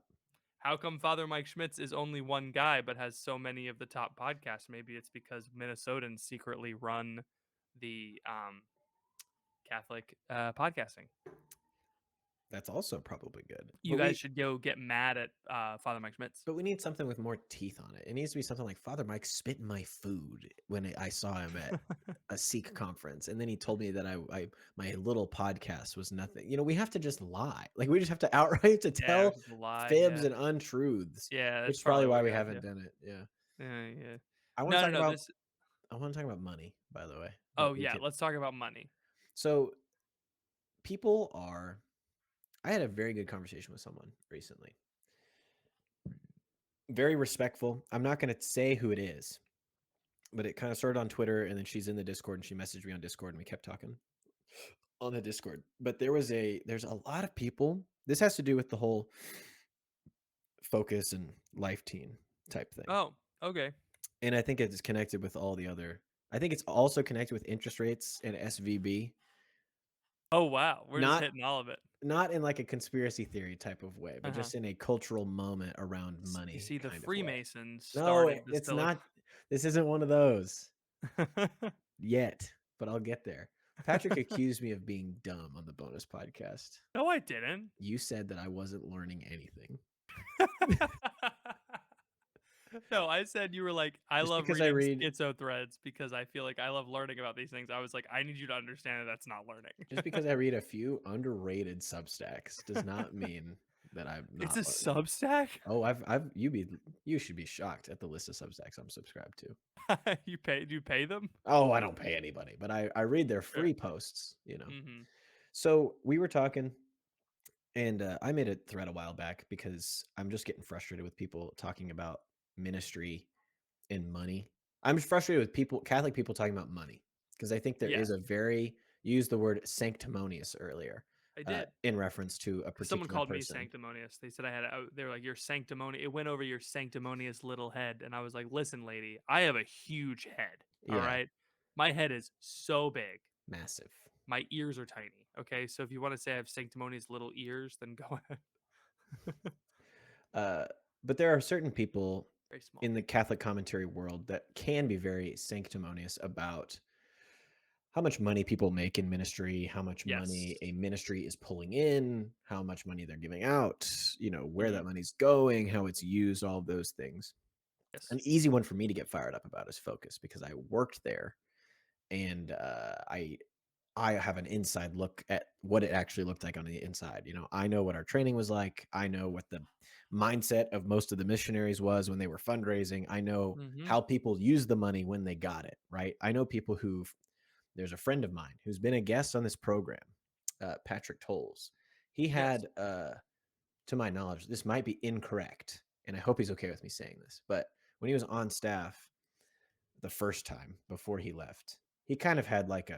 S2: How come Father Mike Schmitz is only one guy but has so many of the top podcasts? Maybe it's because Minnesotans secretly run the Catholic podcasting.
S1: That's also probably good.
S2: You guys should go get mad at Father Mike Schmitz.
S1: But we need something with more teeth on it. It needs to be something like Father Mike spit in my food when I saw him at a Sikh conference, and then he told me that I my little podcast was nothing. You know, we have to just lie. Like we just have to outright to
S2: Yeah,
S1: tell
S2: just a lie.
S1: fibs
S2: Yeah,
S1: and untruths,
S2: yeah,
S1: which
S2: that's
S1: is probably
S2: probably what
S1: why
S2: we
S1: we
S2: gotta
S1: haven't
S2: do.
S1: done it. Yeah.
S2: Yeah.
S1: I want to
S2: No,
S1: talk
S2: no, no.
S1: about
S2: This.
S1: I want to talk about money, by the way.
S2: Oh
S1: But we
S2: yeah,
S1: can.
S2: let's talk about money.
S1: So people are I had a very good conversation with someone recently. Very respectful. I'm not going to say who it is, but it kind of started on Twitter, and then she's in the Discord, and she messaged me on Discord, and we kept talking on the Discord. But there's a lot of people. This has to do with the whole focus and life team type thing,
S2: Oh, okay.
S1: and I think it's connected with all the other. I think it's also connected with interest rates and SVB.
S2: Oh wow, we're just
S1: Not
S2: hitting all of it.
S1: not in like a conspiracy theory type of way, but
S2: Uh-huh.
S1: just in a cultural moment around
S2: You
S1: money
S2: see, the
S1: kind of way.
S2: Freemasons
S1: No,
S2: started the
S1: it's
S2: Silicon.
S1: not. This isn't one of those yet, but I'll get there. Patrick accused me of being dumb on the bonus podcast.
S2: No, I didn't.
S1: You said that I wasn't learning anything.
S2: No, I said you were like, "I
S1: Just
S2: love
S1: because I
S2: reading
S1: read
S2: schizo threads because I feel like I love learning about these things." I was like, "I need you to understand that that's not learning."
S1: just because I read a few underrated Substacks does not mean that I'm
S2: It's a
S1: not learning.
S2: Substack?
S1: Oh, you should be shocked at the list of Substacks I'm subscribed to.
S2: Do you pay them?
S1: Oh, I don't pay anybody, but I read their
S2: Fair.
S1: free posts, you know?
S2: Mhm.
S1: So, we were talking, and, I made a thread a while back because I'm just getting frustrated with people talking about ministry and money. I'm frustrated with Catholic people talking about money because I think there
S2: Yeah,
S1: is a very you used the word sanctimonious earlier,
S2: I did.
S1: in reference to a
S2: 'Cause someone
S1: particular
S2: called me
S1: person.
S2: sanctimonious. They said I had they were like, "You're sanctimonious." It went over your sanctimonious little head, and I was like, "Listen, lady, I have a huge head,
S1: Yeah,
S2: alright? My head is so big.
S1: massive.
S2: My ears are tiny, okay? So if you wanna say I have sanctimonious little ears, then go ahead."
S1: Uh, but there are certain people
S2: Very small.
S1: in the Catholic commentary world that can be very sanctimonious about how much money people make in ministry, how much money
S2: Yes.
S1: a ministry is pulling in, how much money they're giving out, where that
S2: Mhm.
S1: money's going, how it's used, all of those things.
S2: Yes.
S1: An easy one for me to get fired up about is Focus because I worked there and I have an inside look at what it actually looked like on the inside. I know what our training was like. I know what the mindset of most of the missionaries was when they were fundraising. I know
S2: Mhm.
S1: how people use the money when they got it, right? I know people there's a friend of mine who's been a guest on this program, Patrick Tolles. He
S2: Yes.
S1: had, to my knowledge, this might be incorrect, and I hope he's okay with me saying this, but when he was on staff the first time before he left, he kind of had like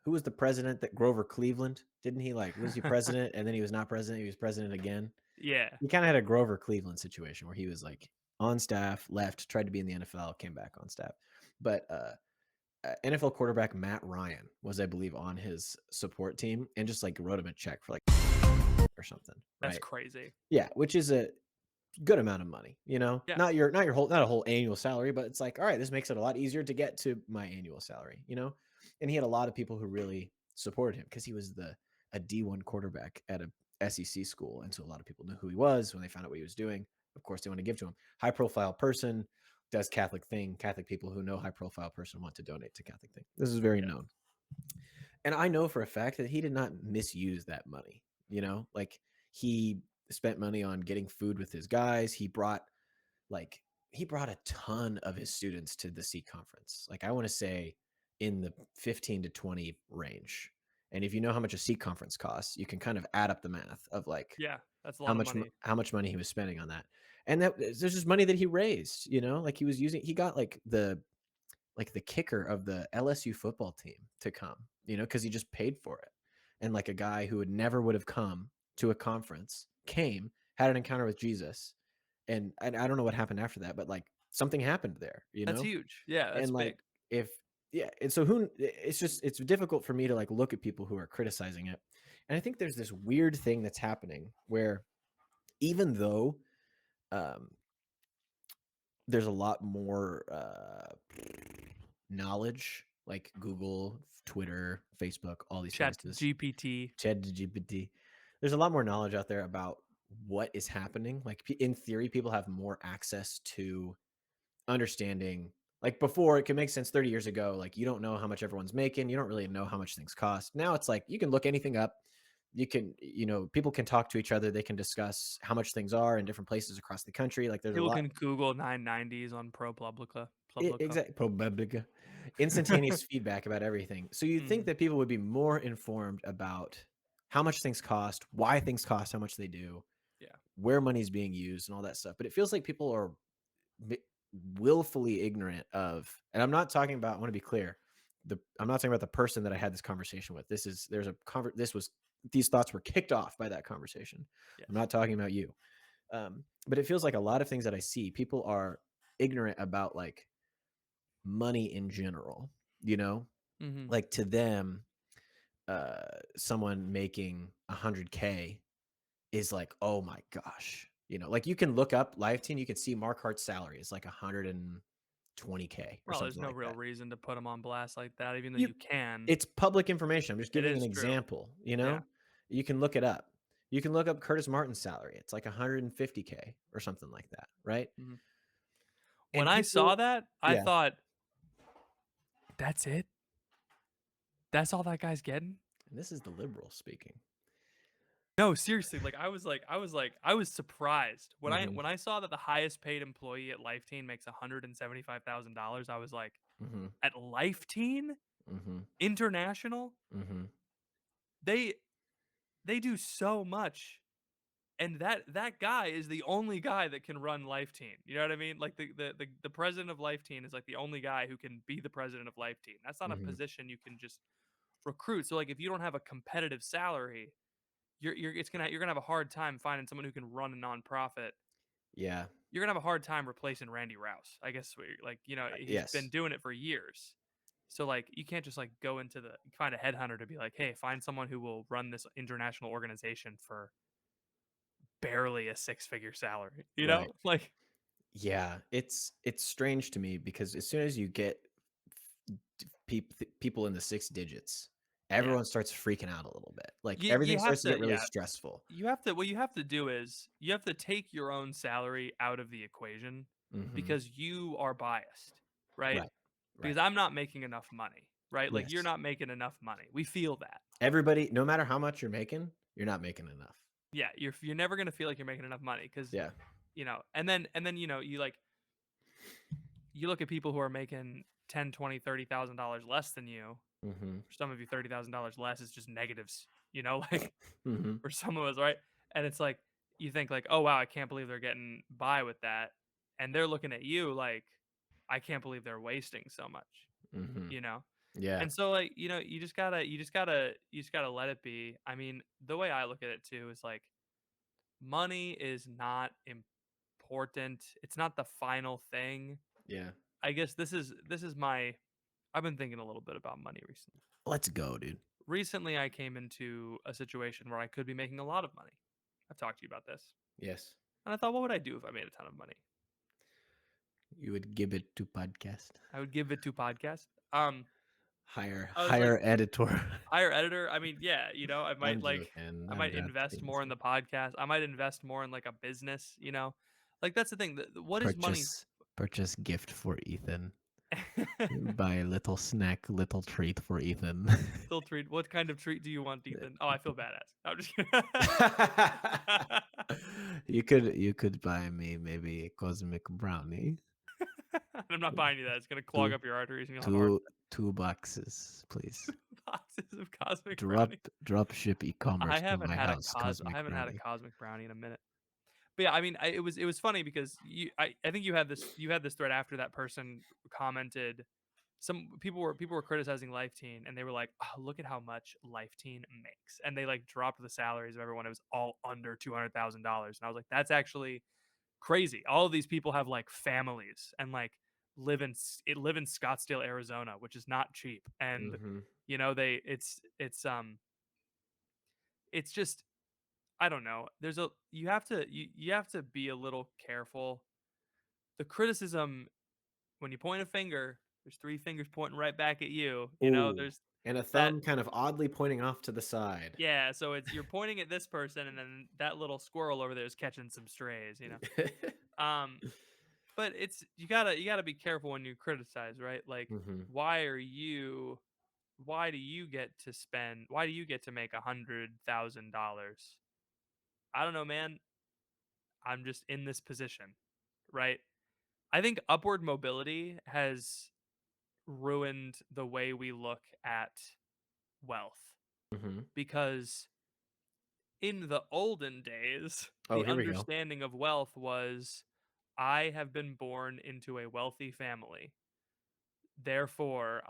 S1: who was the president that Grover Cleveland? Didn't he was he president and then he was not president? He was president again.
S2: Yeah.
S1: He kind of had a Grover Cleveland situation where he was like on staff, left, tried to be in the NFL, came back on staff. But NFL quarterback Matt Ryan was, I believe, on his support team and just like wrote him a check for like or something,
S2: That's
S1: right?
S2: crazy.
S1: Yeah, which is a good amount of money,
S2: Yeah.
S1: not a whole annual salary, but it's like, all right, this makes it a lot easier to get to my annual salary. And he had a lot of people who really supported him because he was a D1 quarterback at a SEC school. And so a lot of people knew who he was when they found out what he was doing. Of course, they want to give to him. High profile person does Catholic thing. Catholic people who know high profile person want to donate to Catholic thing. This is very
S2: Yeah.
S1: known. And I know for a fact that he did not misuse that money. Like he spent money on getting food with his guys. Like he brought a ton of his students to the Seek conference. Like I want to say in the 15 to 20 range. And if you know how much a Seek conference costs, you can kind of add up the math of like
S2: Yeah. That's a lot of money.
S1: how much money he was spending on that. And there's just money that he raised, like he got like the kicker of the LSU football team to come, because he just paid for it. And like a guy who would have come to a conference came, had an encounter with Jesus, and I don't know what happened after that, but like something happened there, you
S2: That's
S1: know?
S2: huge. Yeah, that's
S1: And
S2: big.
S1: like if yeah, and so it's difficult for me to like look at people who are criticizing it. And I think there's this weird thing that's happening where even though um there's a lot more knowledge like Google, Twitter, Facebook, all these
S2: Chat
S1: places,
S2: GPT.
S1: ChatGPT. There's a lot more knowledge out there about what is happening. Like in theory, people have more access to understanding. Like before, it could make sense 30 years ago. Like you don't know how much everyone's making. You don't really know how much things cost. Now it's like you can look anything up. People can talk to each other. They can discuss how much things are in different places across the country. Like there's a
S2: People
S1: lot.
S2: can Google 990s on ProPublica. Publica.
S1: Exactly. Instantaneous feedback about everything. So you'd think
S2: Mhm.
S1: that people would be more informed about how much things cost, why things cost, how much they do,
S2: Yeah.
S1: where money's being used, and all that stuff. But it feels like people are mi- willfully ignorant of, and I'm not talking about. I want to be clear. I'm not talking about the person that I had this conversation with. These thoughts were kicked off by that conversation. I'm
S2: Yes.
S1: not talking about you. But it feels like a lot of things that I see, people are ignorant about like money in general, you know?
S2: Mhm.
S1: Like to them, someone making 100K is like, oh my gosh. Like you can look up Live Team, you can see Mark Hart's salary is like 120K or
S2: Well, there's
S1: something
S2: no
S1: like
S2: real
S1: that.
S2: reason to put them on blast like that, even though
S1: You
S2: you can.
S1: It's public information. I'm just
S2: It
S1: giving an
S2: is true.
S1: example,
S2: Yeah.
S1: You can look it up. You can look up Curtis Martin's salary. It's like 150K or something like that, right?
S2: Mhm. When
S1: And
S2: I saw
S1: people
S2: that, I
S1: yeah,
S2: thought, "That's it? That's all that guy's getting?"
S1: and this is the liberal speaking.
S2: No, seriously, I was surprised. When I
S1: Mhm,
S2: when I saw that the highest paid employee at Life Teen makes $175,000, I was like,
S1: mhm,
S2: "At Life Teen
S1: mhm,
S2: International?
S1: mhm.
S2: They they do so much." And that guy is the only guy that can run Life Teen. You know what I mean? Like the president of Life Teen is like the only guy who can be the president of Life Teen. That's not a
S1: Mhm.
S2: position you can just recruit. So like if you don't have a competitive salary, you're gonna have a hard time finding someone who can run a nonprofit.
S1: Yeah.
S2: You're gonna have a hard time replacing Randy Rouse. I guess like he's been
S1: Yes.
S2: doing it for years. So like you can't just like go into the find a headhunter to be like, hey, find someone who will run this international organization for barely a six-figure salary. You
S1: Right.
S2: know, like
S1: Yeah. It's strange to me because as soon as you get people in the 6 digits,
S2: yeah,
S1: everyone starts freaking out a little bit. Like,
S2: you
S1: everything
S2: have
S1: starts to
S2: to
S1: get really stressful.
S2: you have to what you have to do is you have to take your own salary out of the equation
S1: Mhm.
S2: because you are biased, right?
S1: Right. Right.
S2: Because I'm not making enough money, right? Like you're
S1: Yes.
S2: not making enough money. We feel that.
S1: Everybody, no matter how much you're making, you're not making enough.
S2: Yeah, you're never gonna feel like you're making enough money because
S1: Yeah.
S2: and then you look at people who are making 10, 20, $30,000 less than you.
S1: Mhm.
S2: For some of you, $30,000 less is just negatives. Like
S1: Mhm.
S2: for some of us, right? And it's like you think like, oh wow, I can't believe they're getting by with that, and they're looking at you like, I can't believe they're wasting so much,
S1: Mhm.
S2: you know.
S1: Yeah.
S2: And so like you just gotta let it be. I mean, the way I look at it too is like money is not important. It's not the final thing.
S1: Yeah.
S2: I guess this is my I've been thinking a little bit about money recently.
S1: Let's go, dude.
S2: Recently I came into a situation where I could be making a lot of money. I've talked to you about this.
S1: Yes.
S2: And I thought, what would I do if I made a ton of money?
S1: You would give it to podcast.
S2: I would give it to podcast.
S1: Hire
S2: I was like,
S1: hire editor.
S2: hire editor. I mean, yeah,
S1: I'm joking.
S2: I
S1: I'm
S2: might
S1: just
S2: invest
S1: being
S2: more in
S1: silly.
S2: the podcast. I might invest more in like a business. Like that's the thing. What is money?
S1: Purchase gift for Ethan. Buy a little snack, little treat for Ethan.
S2: Still treat. What kind of treat do you want, Ethan? Oh, I feel badass. I'm just kidding.
S1: You could buy me maybe a cosmic brownie.
S2: I'm not buying you that. It's gonna clog
S1: Two
S2: up your arteries and you'll have a heart
S1: two 2 boxes, please.
S2: attack. Boxes of cosmic
S1: Drop
S2: brownie.
S1: drop ship e-commerce to my house,
S2: I
S1: cosmic
S2: haven't had a
S1: brownie.
S2: cosmic brownie in a minute. But yeah, I mean, it was funny because I think you had this thread after that person commented. Some people were criticizing Life Teen and they were like, oh, look at how much Life Teen makes, and they like dropped the salaries of everyone. It was all under $200,000, and I was like, that's actually crazy. All of these people have like families and like live in Scottsdale, Arizona, which is not cheap, and
S1: Mhm.
S2: they it's just I don't know. There's a you have to be a little careful. The criticism when you point a finger, there's three fingers pointing right back at you.
S1: Ooh,
S2: There's
S1: and a
S2: that
S1: thumb kind of oddly pointing off to the side.
S2: yeah. So it's you're pointing at this person, and then that little squirrel over there is catching some strays. Um, but it's you gotta be careful when you criticize, right? Like,
S1: Mhm.
S2: why are you? Why do you get to spend? Why do you get to make $100,000? I don't know, man. I'm just in this position, right? I think upward mobility has ruined the way we look at wealth
S1: Mhm.
S2: because in the olden days,
S1: Oh,
S2: the
S1: here we go.
S2: understanding of wealth was I have been born into a wealthy family. Therefore,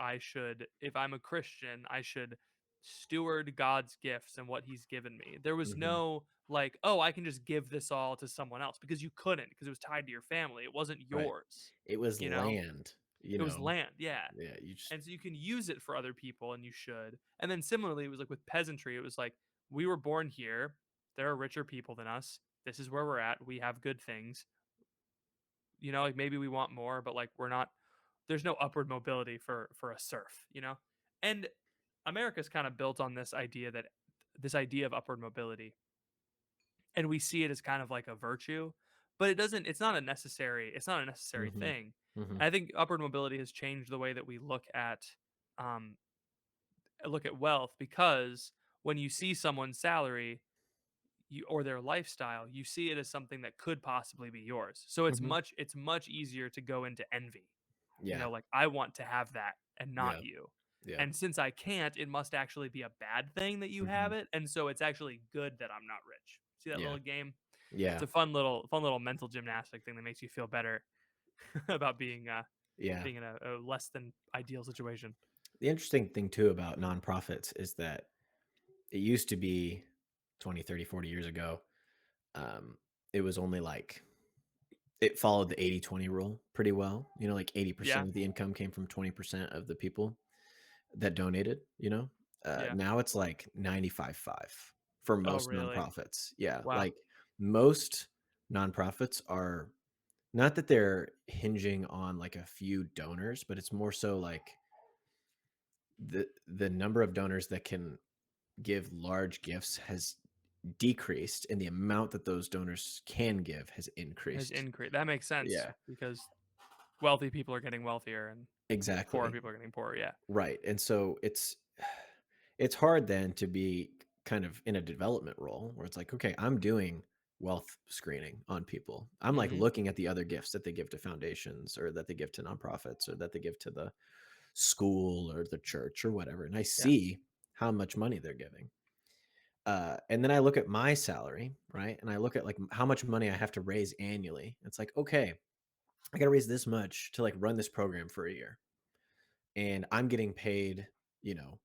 S2: if I'm a Christian, I should steward God's gifts and what he's given me. There was
S1: Mhm.
S2: no like, oh, I can just give this all to someone else because you couldn't because it was tied to your family. It wasn't
S1: Right.
S2: yours,
S1: It was
S2: you know?
S1: land,
S2: It was land, yeah.
S1: Yeah, you just
S2: And so you can use it for other people and you should. And then similarly, it was like with peasantry, it was like we were born here. There are richer people than us. This is where we're at. We have good things. Like maybe we want more, but like we're not there's no upward mobility for a serf. And America's kind of built on this idea of upward mobility. and we see it as kind of like a virtue, but it's not a necessary
S1: Mhm.
S2: thing.
S1: Mhm.
S2: And I think upward mobility has changed the way that we um look at wealth, because when you see someone's salary, or their lifestyle, you see it as something that could possibly be yours. So
S1: Mhm.
S2: it's much easier to go into envy.
S1: Yeah.
S2: Like, I want to have that and not
S1: Yeah.
S2: you.
S1: Yeah.
S2: And since I can't, it must actually be a bad thing that you have
S1: Mhm.
S2: it. And so it's actually good that I'm not rich. See that
S1: Yeah.
S2: little game? It's
S1: Yeah.
S2: a fun little mental gymnastic thing that makes you feel better about
S1: Yeah.
S2: being in a less than ideal situation.
S1: The interesting thing too about nonprofits is that it used to be 20, 30, 40 years ago, um, it was only like it followed the 80-20 rule pretty well. Like
S2: Yeah,
S1: 80% of the income came from 20% of the people that donated.
S2: yeah.
S1: Now it's like 95-5 for
S2: Oh,
S1: most
S2: really?
S1: nonprofits. Yeah,
S2: Wow.
S1: like most nonprofits are not that they're hinging on like a few donors, but it's more so like the number of donors that can give large gifts has decreased and the amount that those donors can give has
S2: Has
S1: increased.
S2: increased. That makes sense
S1: Yeah,
S2: because wealthy people are getting wealthier and poorer
S1: exactly.
S2: people are getting poorer. Yeah.
S1: Right. And so it's hard then to be kind of in a development role where it's like, okay, I'm doing wealth screening on people. I'm like
S2: Mhm.
S1: looking at the other gifts that they give to foundations or that they give to nonprofits or that they give to the school or the church or whatever. And I
S2: Yeah.
S1: see how much money they're giving. And then I look at my salary, right? And I look at like how much money I have to raise annually. It's like, okay, I got to raise this much to like run this program for a year. And I'm getting paid, you know,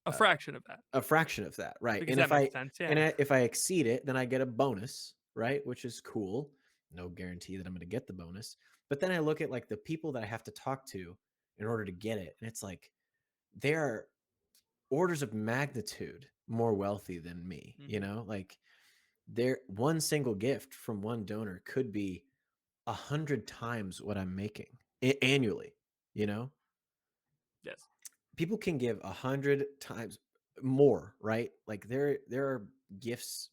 S2: A
S1: uh,
S2: fraction of that,
S1: a fraction of that, right?
S2: because
S1: And
S2: that makes sense. Yeah.
S1: if I exceed it, then I get a bonus, right? Which is cool. No guarantee that I'm going to get the bonus. But then I look at like the people that I have to talk to in order to get it, and it's like they're orders of magnitude more wealthy than me.
S2: Mhm.
S1: Like there one single gift from one donor could be 100 times what I'm making annually. You know,
S2: Yes.
S1: people can give 100 times more, right? Like there are gifts.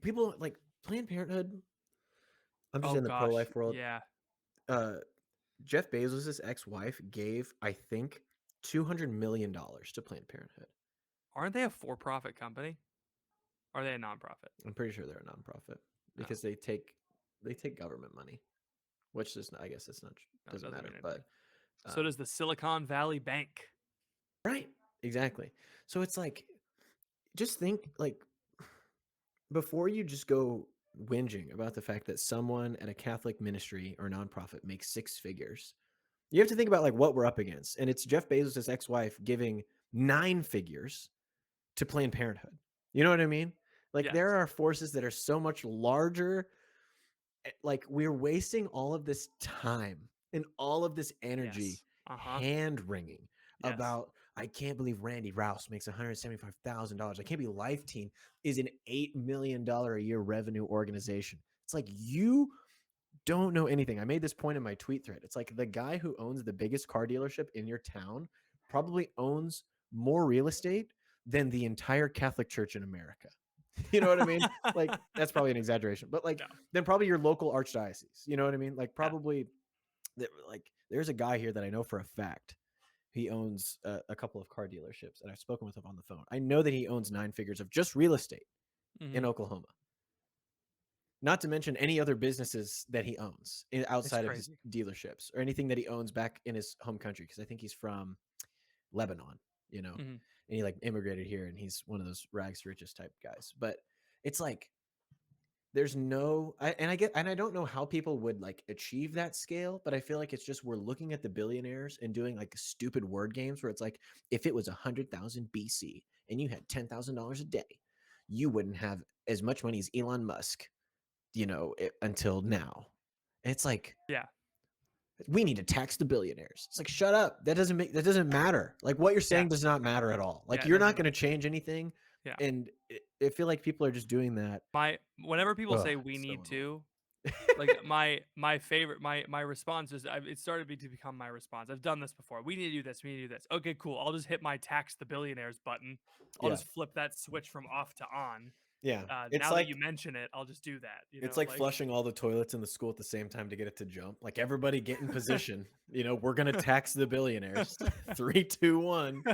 S1: People like Planned Parenthood. I'm just
S2: Oh
S1: in the pro
S2: gosh.
S1: life world.
S2: Yeah.
S1: Uh, Jeff Bezos' ex-wife gave, I think, $200 million to Planned Parenthood.
S2: Aren't they a for-profit company? Or are they a nonprofit?
S1: I'm pretty sure they're a nonprofit
S2: No.
S1: because they take government money, which is I guess it's not
S2: No, it
S1: doesn't
S2: doesn't
S1: matter,
S2: mean anything.
S1: but
S2: So
S1: um,
S2: does the Silicon Valley Bank.
S1: right, exactly. So it's like just think like before you just go whinging about the fact that someone at a Catholic ministry or nonprofit makes six figures, you have to think about like what we're up against. And it's Jeff Bezos' ex-wife giving nine figures to Planned Parenthood. You know what I mean? Like there
S2: Yes.
S1: are forces that are so much larger. Like we're wasting all of this time and all of this energy
S2: Yes. Uh-huh.
S1: hand wringing
S2: Yes.
S1: about I can't believe Randy Rouse makes $175,000. I can't believe Life Team is an $8 million a year revenue organization. It's like you don't know anything. I made this point in my tweet thread. It's like the guy who owns the biggest car dealership in your town probably owns more real estate than the entire Catholic Church in America. You know what I mean? Like that's probably an exaggeration, but like
S2: No.
S1: then probably your local archdiocese. You know what I mean? Like
S2: Yeah.
S1: probably like there's a guy here that I know for a fact. He owns a couple of car dealerships, and I've spoken with him on the phone. I know that he owns nine figures of just real estate in
S2: Mhm.
S1: Oklahoma. Not to mention any other businesses that he owns
S2: It's
S1: outside of his
S2: crazy.
S1: dealerships or anything that he owns back in his home country. Because I think he's from Lebanon,
S2: Mhm.
S1: and he like immigrated here, and he's one of those rags to riches type guys. But it's like there's no and I don't know how people would like achieve that scale, but I feel like it's just we're looking at the billionaires and doing like stupid word games where it's like if it was 100,000 BC and you had $10,000 a day, you wouldn't have as much money as Elon Musk, until now. And it's like
S2: Yeah.
S1: we need to tax the billionaires. It's like shut up. That doesn't matter. Like what you're
S2: Yeah.
S1: saying does not matter at all. Like
S2: Yeah, it
S1: you're not
S2: doesn't.
S1: going to change anything,
S2: Yeah.
S1: and I feel like people are just doing that.
S2: Whenever people
S1: Ugh,
S2: say we
S1: it's so
S2: need
S1: annoying.
S2: Like my favorite my response is it started to become my response. I've done this before. We need to do this. We need to do this. Okay, cool. I'll just hit my tax the billionaires button. I'll
S1: Yeah.
S2: just flip that switch from off to on.
S1: Yeah. It's
S2: Now that you
S1: like
S2: mention it, I'll just do that. You
S1: it's
S2: know,
S1: like
S2: like
S1: flushing all the toilets in the school at the same time to get it to jump. Like, everybody get in position. We're gonna tax the billionaires. 3, 2, 1.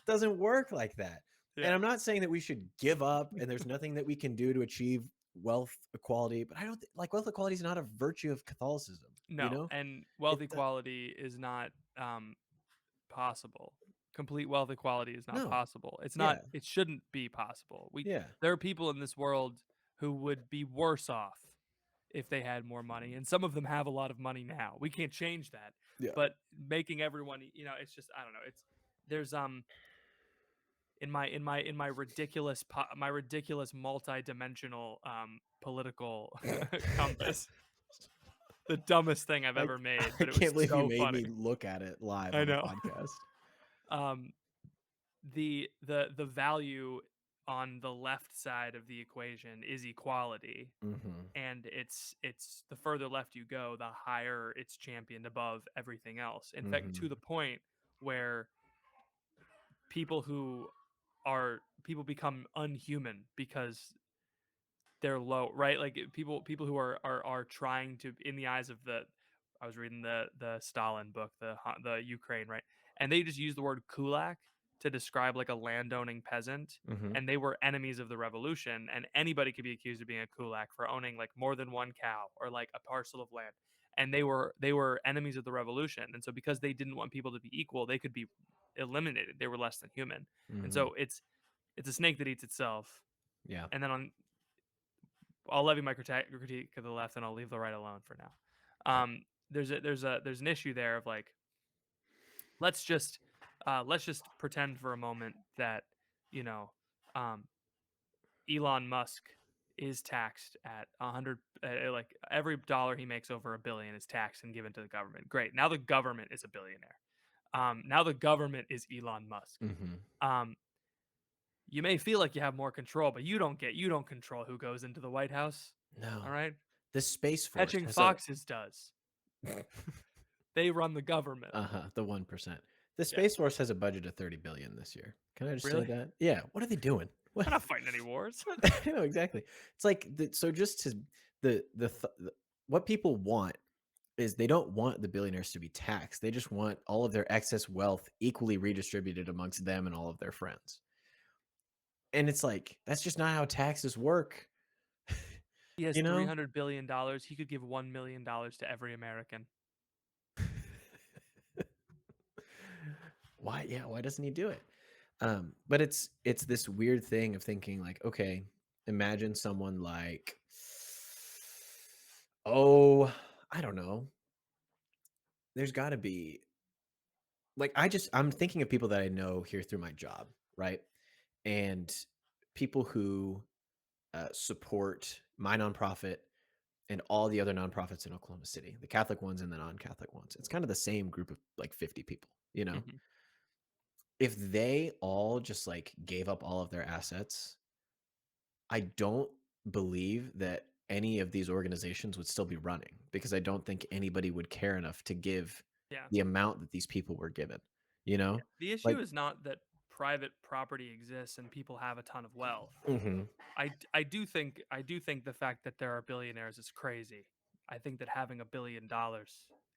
S1: Doesn't work like that. And
S2: yeah.
S1: I'm not saying that we should give up and there's nothing that we can do to achieve wealth equality, but I don't like wealth equality is not a virtue of Catholicism, you
S2: No,
S1: know?
S2: and wealth
S1: It
S2: equality is not possible. Complete wealth equality is not
S1: no.
S2: possible. It's not
S1: Yeah.
S2: it shouldn't be possible.
S1: Yeah.
S2: There are people in this world who would be worse off if they had more money, and some of them have a lot of money now. We can't change that.
S1: Yeah.
S2: But making everyone, it's just I don't know. It's there's in my ridiculous my ridiculous multi-dimensional political compass, the dumbest thing I've
S1: I
S2: ever made,
S1: I
S2: but it was
S1: can't believe you
S2: so
S1: made
S2: funny.
S1: me look at it live
S2: I
S1: on the
S2: know.
S1: podcast.
S2: Um, the value on the left side of the equation is equality,
S1: Mhm.
S2: and it's the further left you go, the higher it's championed above everything else. In fact, to
S1: Mhm.
S2: the point where people become unhuman because they're low, right? Like people who are trying to, in the eyes of the, I was reading the Stalin book, the Ukraine, right? And they just use the word kulak to describe like a landowning peasant,
S1: Mhm.
S2: and they were enemies of the revolution, and anybody could be accused of being a kulak for owning like more than one cow or like a parcel of land. And they were enemies of the revolution. And so because they didn't want people to be equal, they could be eliminated. They were less than human. And
S1: Mhm.
S2: so it's a snake that eats itself.
S1: Yeah.
S2: And then I'll levy my critique of the left, and I'll leave the right alone for now.
S1: Okay.
S2: There's an issue there of like let's just let's just pretend for a moment that you know um, Elon Musk is taxed at 100, like every dollar he makes over $1 billion is taxed and given to the government. Great, now the government is a billionaire. Now the government is Elon Musk.
S1: Mhm.
S2: Um, you may feel like you have more control, but you don't control who goes into the White House. All
S1: No.
S2: right,
S1: The Space Force
S2: Catching
S1: has a
S2: Foxes does. They run the government.
S1: Uh-huh, the 1%. The
S2: Yeah.
S1: Space Force has a budget of 30 billion this year. Can I just say
S2: Really?
S1: that? Yeah, what are they doing? What
S2: They're not fighting any wars.
S1: I know, exactly. It's like so just to what people want is they don't want the billionaires to be taxed. They just want all of their excess wealth equally redistributed amongst them and all of their friends. And it's like, that's just not how taxes work,
S2: He has
S1: you know?
S2: $300 billion. He could give $1 million to every American.
S1: Why yeah, why doesn't he do it? But it's this weird thing of thinking like, okay, imagine someone like, oh, I don't know. There's got to be like I'm thinking of people that I know here through my job, right? And people who support my nonprofit and all the other nonprofits in Oklahoma City, the Catholic ones and the non-Catholic ones. It's kind of the same group of like 50 people, you know?
S2: Mhm.
S1: If they all just like gave up all of their assets, I don't believe that any of these organizations would still be running because I don't think anybody would care enough to give
S2: Yeah.
S1: the amount that these people were given, you
S2: Yeah.
S1: know?
S2: The issue
S1: Like
S2: is not that private property exists and people have a ton of wealth.
S1: mhm.
S2: I do think the fact that there are billionaires is crazy. I think that having $1 billion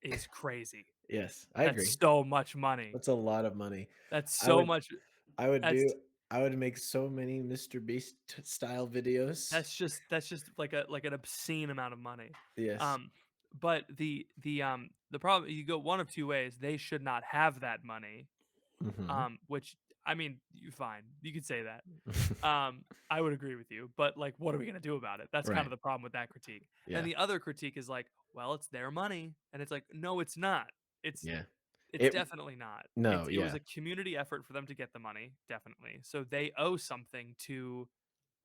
S2: is crazy.
S1: Yes, I
S2: That's
S1: agree.
S2: so much money.
S1: That's a lot of money.
S2: That's
S1: I
S2: so
S1: would
S2: much.
S1: I would
S2: That's
S1: do I would make so many Mr. Beast style videos.
S2: that's just like an obscene amount of money.
S1: Yes.
S2: Um, but the problem, you go one of two ways. They should not have that money.
S1: Mhm.
S2: Which I mean, you fine. You could say that. I would agree with you, but like, what are we gonna do about it? That's kind of
S1: Right.
S2: the problem with that critique. And
S1: Yeah.
S2: the other critique is like, well, it's their money, and it's like, no, it's not. It's
S1: Yeah.
S2: it's
S1: It
S2: definitely not.
S1: no,
S2: It was
S1: yeah.
S2: a community effort for them to get the money, definitely. So they owe something to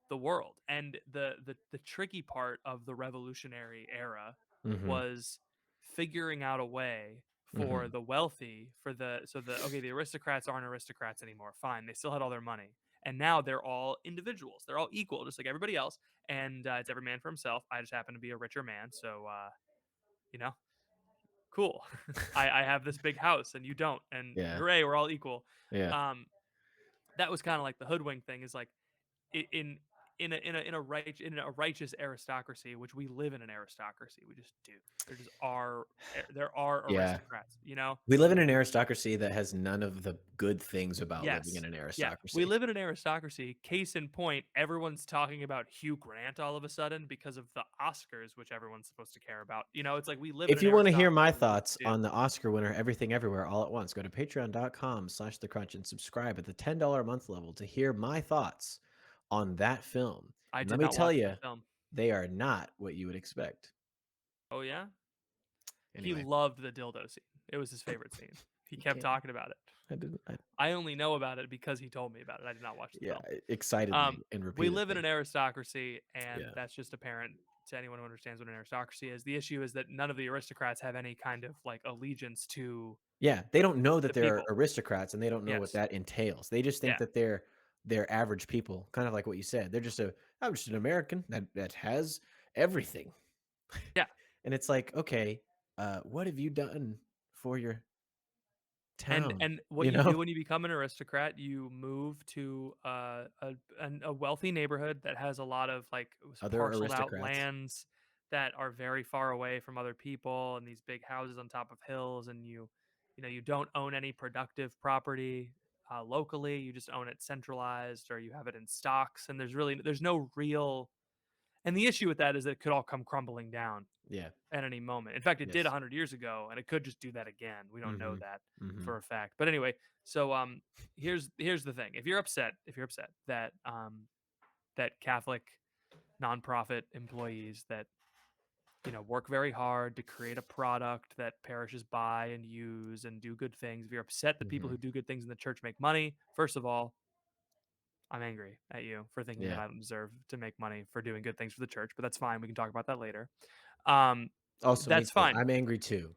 S2: the world. And the tricky part of the revolutionary era
S1: Mhm.
S2: was figuring out a way for
S1: Mhm.
S2: the wealthy, for the so the okay, the aristocrats aren't aristocrats anymore. Fine, they still had all their money. and now they're all individuals. They're all equal, just like everybody else, and it's every man for himself. I just happen to be a richer man, so you know, cool. I have this big house and you don't, and
S1: Yeah.
S2: hooray, we're all equal.
S1: Yeah.
S2: Um, that was kind of like the hoodwink thing. Is like in in a righteous aristocracy, which we live in an aristocracy. We just do. There just are there are
S1: Yeah.
S2: aristocrats. You know,
S1: We live in an aristocracy that has none of the good things about living in
S2: yes.
S1: an
S2: Yeah, we
S1: aristocracy.
S2: live in an aristocracy. Case in point, everyone's talking about Hugh Grant all of a sudden because of the Oscars, which everyone's supposed to care about. You know, it's like we live in
S1: If
S2: an
S1: you wanna hear my
S2: aristocracy. We just
S1: thoughts
S2: do.
S1: on the Oscar winner, Everything Everywhere All at Once, go to patreon.com/thecrunch and subscribe at the $10 a month level to hear my thoughts on that film.
S2: I
S1: And let
S2: did
S1: me
S2: not
S1: tell
S2: watch that
S1: you,
S2: film.
S1: they are not what you would expect.
S2: Oh yeah, he
S1: Anyway,
S2: loved the dildo scene. It was his favorite scene. He
S1: you
S2: kept
S1: can't
S2: talking about it.
S1: I didn't I
S2: I only know about it because he told me about it. I did not watch the
S1: yeah,
S2: film.
S1: excitedly
S2: Um,
S1: and
S2: we live in an
S1: repeatedly.
S2: aristocracy, and
S1: Yeah.
S2: that's just apparent to anyone who understands what an aristocracy is. The issue is that none of the aristocrats have any kind of like allegiance to
S1: Yeah, they don't know that
S2: the
S1: they're
S2: people.
S1: aristocrats, and they don't know what
S2: Yes.
S1: that entails. They just think
S2: Yeah.
S1: that they're average people, kind of like what you said. I'm just an American that has everything.
S2: Yeah.
S1: And it's like, "Okay, what have you done for your town?"
S2: And what
S1: You
S2: you
S1: know?
S2: do when you become an aristocrat, you move to a wealthy neighborhood that has a lot of like
S1: Other
S2: parceled out
S1: aristocrats.
S2: lands that are very far away from other people, and these big houses on top of hills, and you know you don't own any productive property locally. You just own it centralized, or you have it in stocks, and there's no real. And the issue with that is that it could all come crumbling down
S1: Yeah.
S2: at any moment. In fact, it did
S1: Yes.
S2: 100 years ago, and it could just do that again. We don't know
S1: Mhm.
S2: that
S1: Mhm.
S2: for a fact. But anyway, so here's the thing. If you're upset that that Catholic nonprofit employees that work very hard to create a product that parishes buy and use and do good things, if you're upset that people who
S1: Mhm.
S2: do good things in the church make money, first of all, I'm angry at you for thinking that
S1: Yeah.
S2: I don't deserve to make money for doing good things for the church, but that's fine. We can talk about that later. Um,
S1: Also, me
S2: that's
S1: too.
S2: fine.
S1: I'm angry too.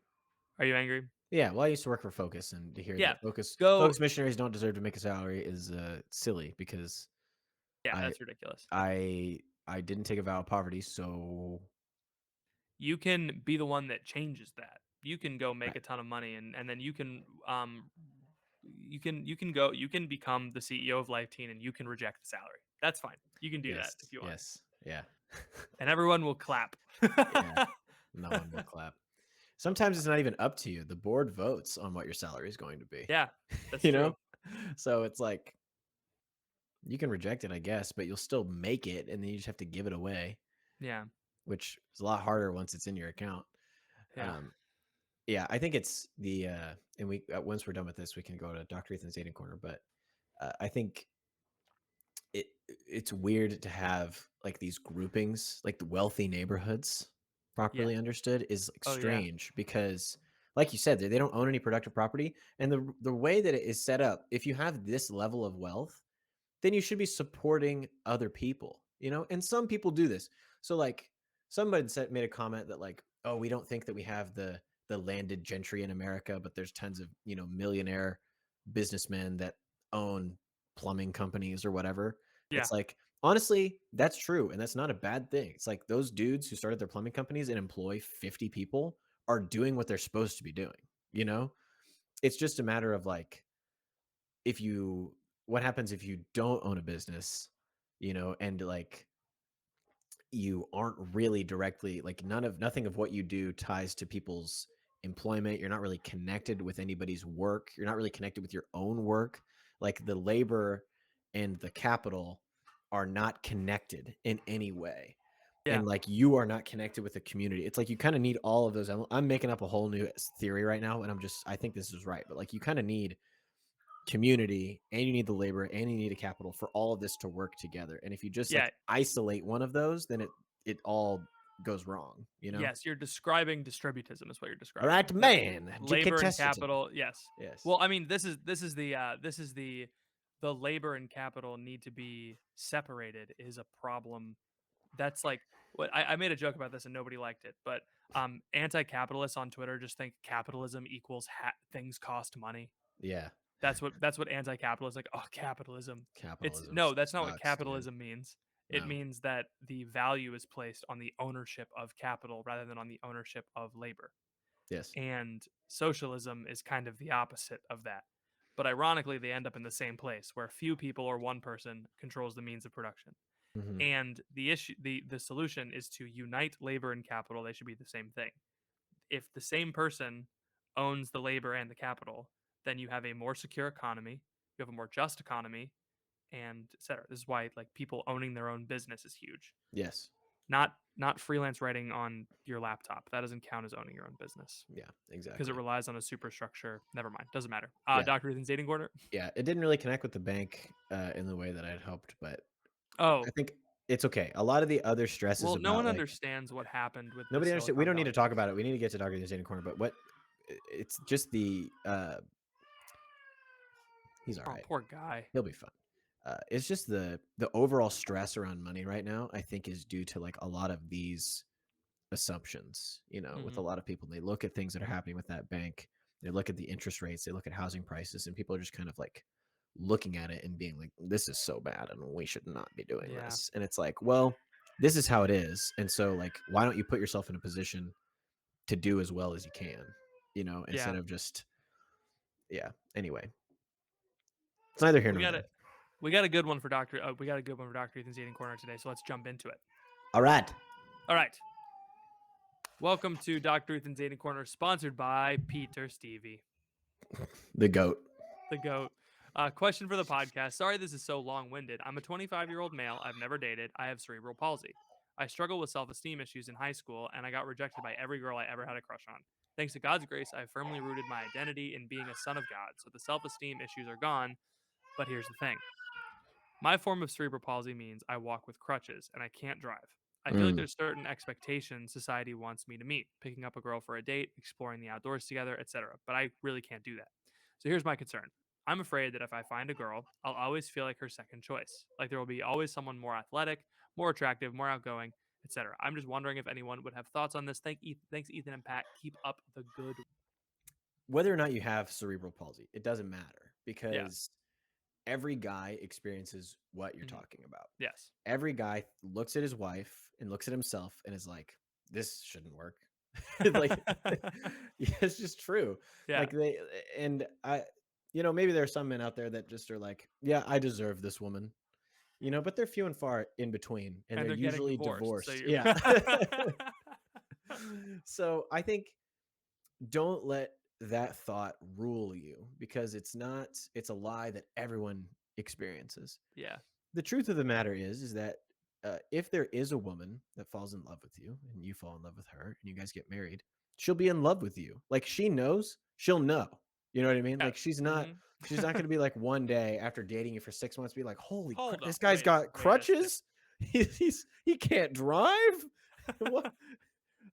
S2: Are you angry?
S1: Yeah, well, I used to work for Focus, and to hear
S2: Yeah.
S1: that Focus
S2: Go
S1: missionaries don't deserve to make a salary is, silly because
S2: Yeah,
S1: I
S2: that's ridiculous.
S1: I didn't take a vow of poverty, so
S2: You can be the one that changes that. You can go make
S1: right.
S2: a ton of money, and then you can become the CEO of Life Teen, and you can reject the salary. That's fine. You can do that
S1: Yes,
S2: if you want.
S1: yes, yeah.
S2: And everyone will clap.
S1: Yeah, no one will clap. Sometimes it's not even up to you. The board votes on what your salary is going to be,
S2: Yeah, that's
S1: you
S2: true.
S1: know? So it's like, you can reject it, I guess, but you'll still make it, and then you just have to give it away,
S2: Yeah.
S1: which is a lot harder once it's in your account.
S2: Yeah.
S1: Um, yeah, I think it's and once we're done with this, we can go to Dr. Ethan's dating corner, but, I think it's weird to have like these groupings, like the wealthy neighborhoods,
S2: Yeah.
S1: properly understood, is like
S2: Oh, yeah.
S1: strange because, like you said, they don't own any productive property, and the way that it is set up, if you have this level of wealth, then you should be supporting other people, you know? And some people do this. So like somebody made a comment that like, oh, we don't think that we have the landed gentry in America, but there's tons of, millionaire businessmen that own plumbing companies or whatever.
S2: Yeah.
S1: It's like, honestly, that's true. And that's not a bad thing. It's like those dudes who started their plumbing companies and employ 50 people are doing what they're supposed to be doing, you know? It's just a matter of like, if you what happens if you don't own a business, and like you aren't really directly like nothing of what you do ties to people's employment. You're not really connected with anybody's work. You're not really connected with your own work. Like the labor and the capital are not connected in any way.
S2: Yeah.
S1: And like you are not connected with the community. It's like you kind of need all of those. I'm making up a whole new theory right now, and I think this is right, but like you kind of need community and you need the labor and you need a capital for all of this to work together. And if you just like
S2: Yeah.
S1: isolate one of those, then it all goes wrong, you know?
S2: Yes, you're describing distributism is what you're
S1: All
S2: describing.
S1: right,
S2: That
S1: man.
S2: labor and
S1: Decatestative.
S2: capital, yes.
S1: Yes.
S2: Well, I mean, this is the labor and capital need to be separated is a problem. That's like what I made a joke about this and nobody liked it, but anti-capitalists on Twitter just think capitalism equals things cost money.
S1: Yeah.
S2: That's what anti-capitalist like, "Oh, capitalism." It's
S1: Capitalism
S2: no, that's not what
S1: sucks, dude.
S2: capitalism means. It
S1: No.
S2: means that the value is placed on the ownership of capital rather than on the ownership of labor.
S1: Yes.
S2: And socialism is kind of the opposite of that. But ironically, they end up in the same place where few people or one person controls the means of production.
S1: Mhm.
S2: And the solution is to unite labor and capital. They should be the same thing. If the same person owns the labor and the capital, then you have a more secure economy, you have a more just economy, and et cetera. This is why like people owning their own business is huge.
S1: Yes.
S2: Not freelance writing on your laptop. That doesn't count as owning your own business
S1: Yeah,
S2: because it
S1: exactly.
S2: relies on a superstructure. Never mind. Doesn't matter.
S1: Yeah.
S2: Dr. Ethan's dating corner.
S1: Yeah, it didn't really connect with the bank, in the way that I'd hoped, but I
S2: Oh,
S1: think it's okay. A lot of the other stresses
S2: well, no one
S1: about, like
S2: understands what happened with the
S1: nobody understand we
S2: Silicon
S1: don't need to
S2: Valley
S1: talk
S2: banks.
S1: about it. We need to get to Dr. Dating Corner, but what it's just he's
S2: Oh,
S1: alright.
S2: poor guy.
S1: He'll be fine. It's just the overall stress around money right now, I think, is due to, like, a lot of these assumptions, with
S2: Hmm.
S1: a lot of people. They look at things that are happening with that bank. They look at the interest rates, they look at housing prices, and people are just kind of like looking at it and being like, this is so bad and we should not be doing
S2: Yeah.
S1: this. And it's like, well, this is how it is. And so, like, why don't you put yourself in a position to do as well as you can, instead
S2: Yeah.
S1: of just, yeah. Anyway, it's neither here
S2: We
S1: nor
S2: got it.
S1: there.
S2: We got a good one for Doctor. We got a good one for Doctor Ethan's dating corner today. So let's jump into it.
S1: All right.
S2: All right. Welcome to Doctor Ethan's dating corner, sponsored by Peter Stevie,
S1: The goat.
S2: the goat. Question for the podcast. Sorry, this is so long-winded. I'm a 25-year-old male. I've never dated. I have cerebral palsy. I struggled with self-esteem issues in high school, and I got rejected by every girl I ever had a crush on. Thanks to God's grace, I have firmly rooted my identity in being a son of God, so the self-esteem issues are gone. But here's the thing. My form of cerebral palsy means I walk with crutches and I can't drive. I feel like
S1: Mm.
S2: there's certain expectations society wants me to meet, picking up a girl for a date, exploring the outdoors together, etc. But I really can't do that. So here's my concern. I'm afraid that if I find a girl, I'll always feel like her second choice. Like there will be always someone more athletic, more attractive, more outgoing, etc. I'm just wondering if anyone would have thoughts on this. Thanks, Ethan and Pat. Keep up the good.
S1: Whether or not you have cerebral palsy, it doesn't matter
S2: Yeah.
S1: because every guy experiences what you're
S2: Hmm.
S1: talking about.
S2: Yes.
S1: Every guy looks at his wife and looks at himself and is like, this shouldn't work. Like, yeah, it's just true.
S2: Yeah.
S1: Like and maybe there are some men out there that just are like, yeah, I deserve this woman, but they're few and far in between and
S2: And
S1: they're
S2: they're getting
S1: usually
S2: divorced. So
S1: divorced.
S2: you.
S1: Yeah. So I think don't let that thought rule you because it's a lie that everyone experiences.
S2: Yeah.
S1: The truth of the matter is that if there is a woman that falls in love with you and you fall in love with her and you guys get married, she'll be in love with you. Like she knows, she'll know. You know what I mean?
S2: Yeah.
S1: Like she's not
S2: Mhm.
S1: she's not going to be like one day after dating you for 6 months be like, holy crap,
S2: Hold
S1: this
S2: up.
S1: guy's got
S2: Wait a sec.
S1: crutches. He can't drive. What?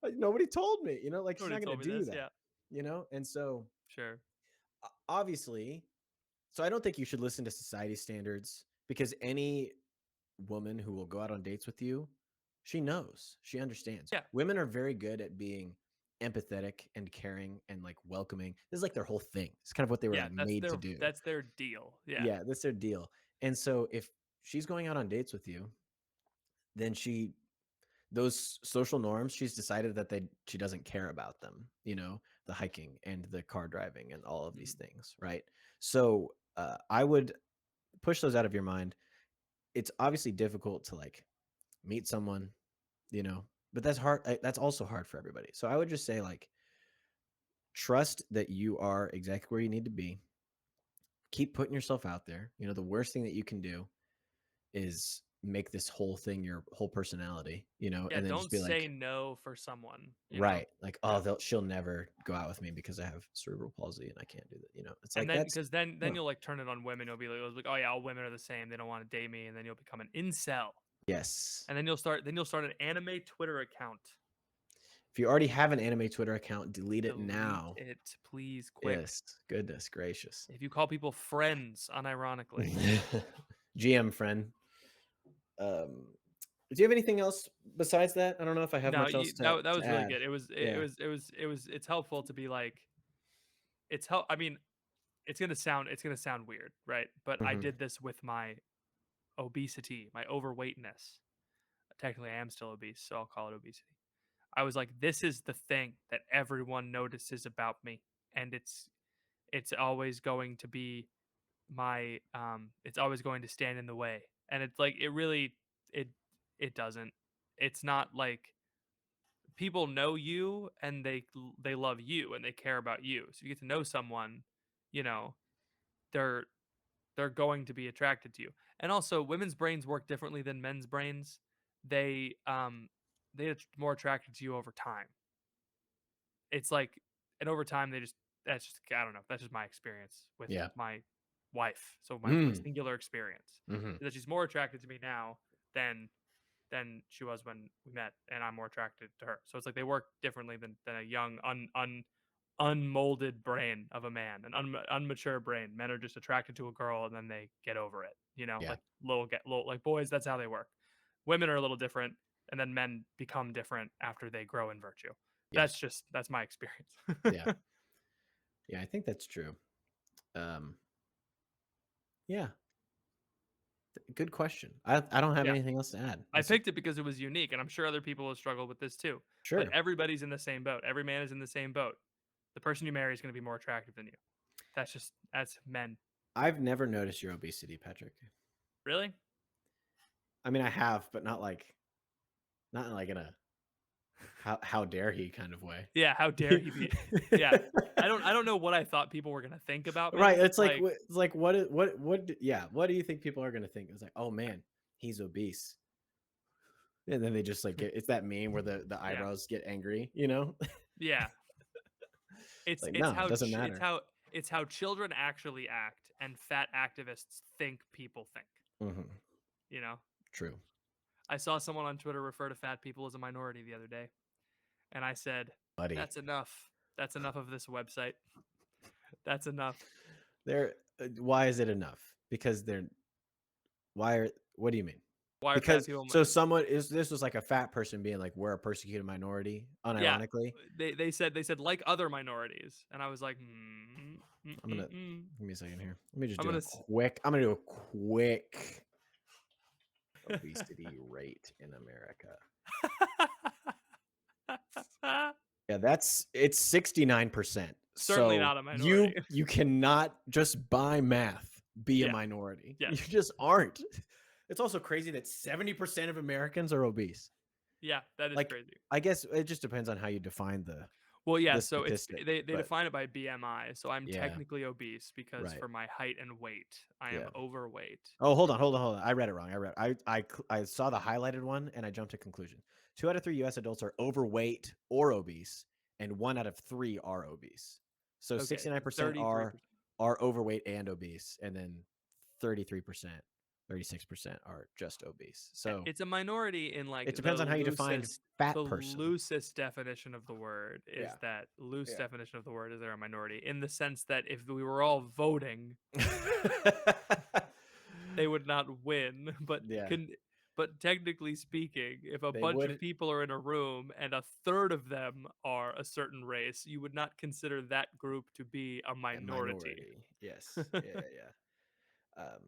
S1: Like, nobody told me. Like she's
S2: Nobody
S1: not going
S2: told
S1: to
S2: me
S1: do
S2: this.
S1: that.
S2: Yeah.
S1: And so
S2: Sure.
S1: obviously, so I don't think you should listen to society standards because any woman who will go out on dates with you, she knows, she understands.
S2: Yeah.
S1: Women are very good at being empathetic and caring and like welcoming. This is like their whole thing. It's kind of what they were
S2: Yeah.
S1: like made to do.
S2: That's their deal. Yeah.
S1: Yeah, that's their deal. And so if she's going out on dates with you, then those social norms, she's decided that she doesn't care about them, the hiking and the car driving and all of these
S2: Mhm.
S1: things, right? So I would push those out of your mind. It's obviously difficult to like meet someone, but that's hard. That's also hard for everybody. So I would just say like, trust that you are exactly where you need to be. Keep putting yourself out there. The worst thing that you can do is make this whole thing your whole personality,
S2: Yeah.
S1: and then just
S2: Don't
S1: be
S2: say
S1: like,
S2: no for someone.
S1: right, like, oh,
S2: Yeah.
S1: she'll never go out with me because I have cerebral palsy and I can't do that. It's
S2: And
S1: like
S2: then
S1: that's
S2: because then
S1: no.
S2: you'll like turn it on women. You'll be like, oh yeah, all women are the same. They don't want to date me. And then you'll become an incel.
S1: Yes.
S2: And then you'll start an anime Twitter account.
S1: If you already have an anime Twitter account, delete it
S2: Delete
S1: now.
S2: it, please, quick.
S1: Yes. Goodness gracious.
S2: If you call people friends, unironically.
S1: GM friend. Do you have anything else besides that? I don't know if I have
S2: No,
S1: much else
S2: that
S1: to
S2: was really
S1: add.
S2: good. It was it
S1: Yeah.
S2: was it was it was it's helpful to be like it's help. I mean, it's gonna sound weird, right? But I
S1: Mhm.
S2: did this with my obesity, my overweightness. Technically, I am still obese, so I'll call it obesity. I was like, this is the thing that everyone notices about me, and it's always going to be it's always going to stand in the way. And it's like it it doesn't. It's not like people know you and they love you and they care about you. So you get to know someone, you know, they're they're going to be attracted to you. And also women's brains work differently than men's brains. They they're more attracted to you over time. It's like and over time they just that's just I don't know. That's just my experience with
S1: Yeah.
S2: my wife. So my
S1: Mm.
S2: singular experience
S1: Mhm.
S2: is that she's more attracted to me now than she was when we met, and I'm more attracted to her. So it's like they work differently than a young unmolded brain of a man, an unmature brain. Men are just attracted to a girl and then they get over it. You know,
S1: Yeah.
S2: like little like boys. That's how they work. Women are a little different, and then men become different after they grow in virtue.
S1: Yes.
S2: That's my experience.
S1: Yeah. Yeah, I think that's true. Um, yeah, good question. I don't have
S2: Yeah,
S1: anything else to add.
S2: I
S1: That's
S2: picked it because it was unique, and I'm sure other people have struggled with this too. But
S1: sure.
S2: everybody's in the same boat. Every man is in the same boat. The person you marry is going to be more attractive than you. That's men.
S1: I've never noticed your obesity, Patrick.
S2: Really?
S1: I mean, I have, but not like in a how dare he kind of way.
S2: Yeah, how dare he be Yeah. I don't know what I thought people were gonna think about
S1: Right.
S2: me,
S1: It's like
S2: like
S1: it's like yeah, what do you think people are gonna think? It's like, oh man, he's obese. And then they just like it's that meme where the
S2: yeah.
S1: eyebrows get angry, you know?
S2: Yeah. It's
S1: Like,
S2: it's
S1: no, it
S2: how
S1: doesn't
S2: ch
S1: matter.
S2: it's how children actually act and fat activists think people think,
S1: Mhm.
S2: you know?
S1: True.
S2: I saw someone on Twitter refer to fat people as a minority the other day, and I said,
S1: Buddy.
S2: "That's enough. That's enough of this website. That's enough.
S1: They're why is it enough? Because they're why are what do you mean?
S2: Why are fat
S1: Because
S2: people"
S1: so someone is this was like a fat person being like, "We're a persecuted minority,"
S2: Yeah,
S1: unironically.
S2: they said, "Like other minorities," and I was like,
S1: I'm gonna give me a second here. Let me just
S2: I'm
S1: do
S2: gonna
S1: a
S2: s
S1: quick I'm gonna do a quick obesity rate in America. Yeah, it's 69%.
S2: Certainly
S1: So
S2: not a minority.
S1: you cannot just by math be a
S2: Yeah,
S1: minority. You
S2: yes.
S1: just aren't. It's also crazy that 70% of Americans are obese.
S2: Yeah, that is
S1: Like,
S2: crazy.
S1: I guess it just depends on how you define
S2: Well, yeah,
S1: the
S2: so it's
S1: statistic,
S2: they
S1: but
S2: define it by BMI, so I'm
S1: yeah,
S2: technically obese because
S1: right.
S2: for my height and weight, I am
S1: Yeah.
S2: overweight.
S1: Oh, hold on. I read it wrong. I saw the highlighted one and I jumped to conclusion. 2 out of 3 US adults are overweight or obese, and 1 out of 3 are obese. So
S2: Okay,
S1: 69%
S2: 33%.
S1: are overweight and obese, and then 33%, 36% are just obese. So
S2: It's a minority in, like,
S1: it depends on how you define
S2: the
S1: fat person.
S2: loosest definition of the word is
S1: Yeah.
S2: that loose
S1: Yeah.
S2: definition of the word is they're a minority, in the sense that if we were all voting, they would not win,
S1: Yeah.
S2: but technically speaking, if a
S1: They
S2: bunch of
S1: would
S2: people are in a room and a third of them are a certain race, you would not consider that group to be a
S1: a
S2: minority.
S1: minority. Yes. Yeah, yeah, yeah.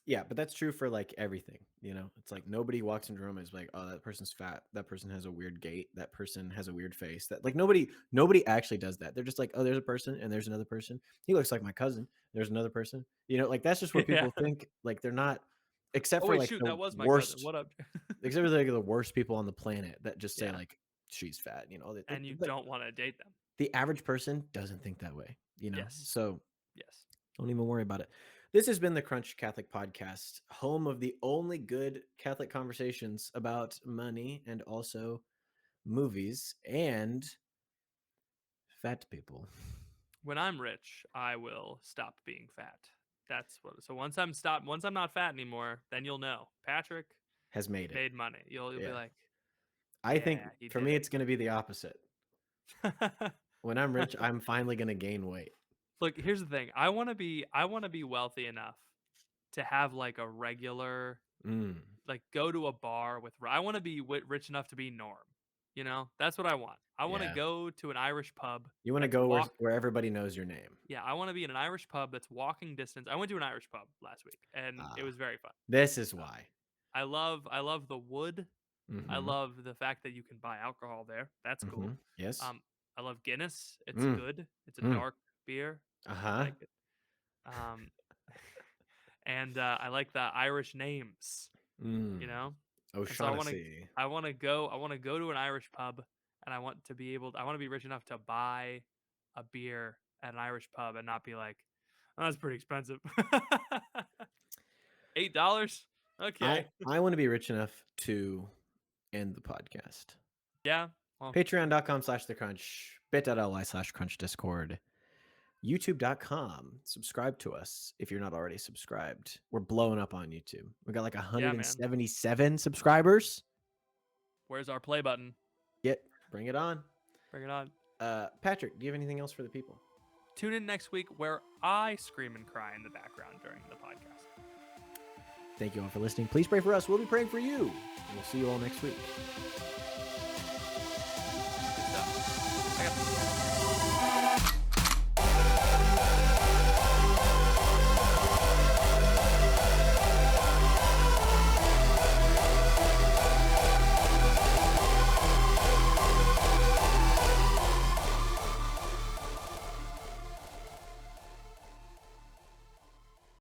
S1: Yeah, but that's true for like everything, you know. It's like nobody walks into a room and is like, "Oh, that person's fat. That person has a weird gait. That person has a weird face." That like nobody actually does that. They're just like, "Oh, there's a person and there's another person. He looks like my cousin. There's another person." You know, like that's just what
S2: Yeah.
S1: people think. Like they're not except
S2: Oh,
S1: for
S2: wait,
S1: like
S2: shoot,
S1: the
S2: that was my cousin.
S1: worst
S2: What up?
S1: except for like the worst people on the planet that just say
S2: Yeah,
S1: like she's fat, you know.
S2: and you don't wanna date them.
S1: The average person doesn't think that way, you know.
S2: Yes.
S1: So
S2: Yes.
S1: don't even worry about it. This has been the Crunch Catholic Podcast, home of the only good Catholic conversations about money and also movies and fat people.
S2: When I'm rich, I will stop being fat. That's what so once I'm not fat anymore, then you'll know. Patrick
S1: Has made it.
S2: made money. You'll be
S1: Yeah.
S2: like,
S1: I
S2: "Yeah,
S1: think
S2: he
S1: for
S2: did
S1: me,
S2: it."
S1: it's going to be the opposite. When I'm rich, I'm finally going to gain weight.
S2: Look, here's the thing. I wanna be wealthy enough to have, like, a regular
S1: Mm,
S2: like, go to a bar with I wanna be rich enough to be Norm. You know, that's what I want. I want to
S1: Yeah.
S2: go to an Irish pub
S1: You wanna
S2: that's
S1: go where everybody knows your name.
S2: yeah, I want to be in an Irish pub that's walking distance. I went to an Irish pub last week and it
S1: Ah,
S2: was very fun.
S1: this is
S2: Uh,
S1: why.
S2: I love the wood. I
S1: Mhm.
S2: love the fact that you can buy alcohol there. That's cool.
S1: Mhm. Yes.
S2: Um, I love Guinness. It's
S1: Mm.
S2: good. It's a
S1: Mm.
S2: dark beer. I
S1: Uh-huh.
S2: like it. Um, and I like the Irish names. You
S1: Mm.
S2: know, and so
S1: O'Shaughnessy.
S2: I want to go to an Irish pub, and I want to be rich enough to buy a beer at an Irish pub and not be like, oh, that's pretty expensive. $8?
S1: I
S2: Okay.
S1: I wanna be rich enough to end the podcast.
S2: Yeah. Well,
S1: Patreon.com/thecrunch, bit.ly/crunch discord, youtube.com. Subscribe to us if you're not already subscribed. We're blowing up on YouTube. We got like
S2: yeah, man.
S1: 177 subscribers.
S2: Where's our play button?
S1: Bring it on.
S2: Bring it on.
S1: Patrick, do you have anything else for the people?
S2: Tune in next week where I scream and cry in the background during the podcast.
S1: Thank you all for listening. Please pray for us. We'll be praying for you. And we'll see you all next week.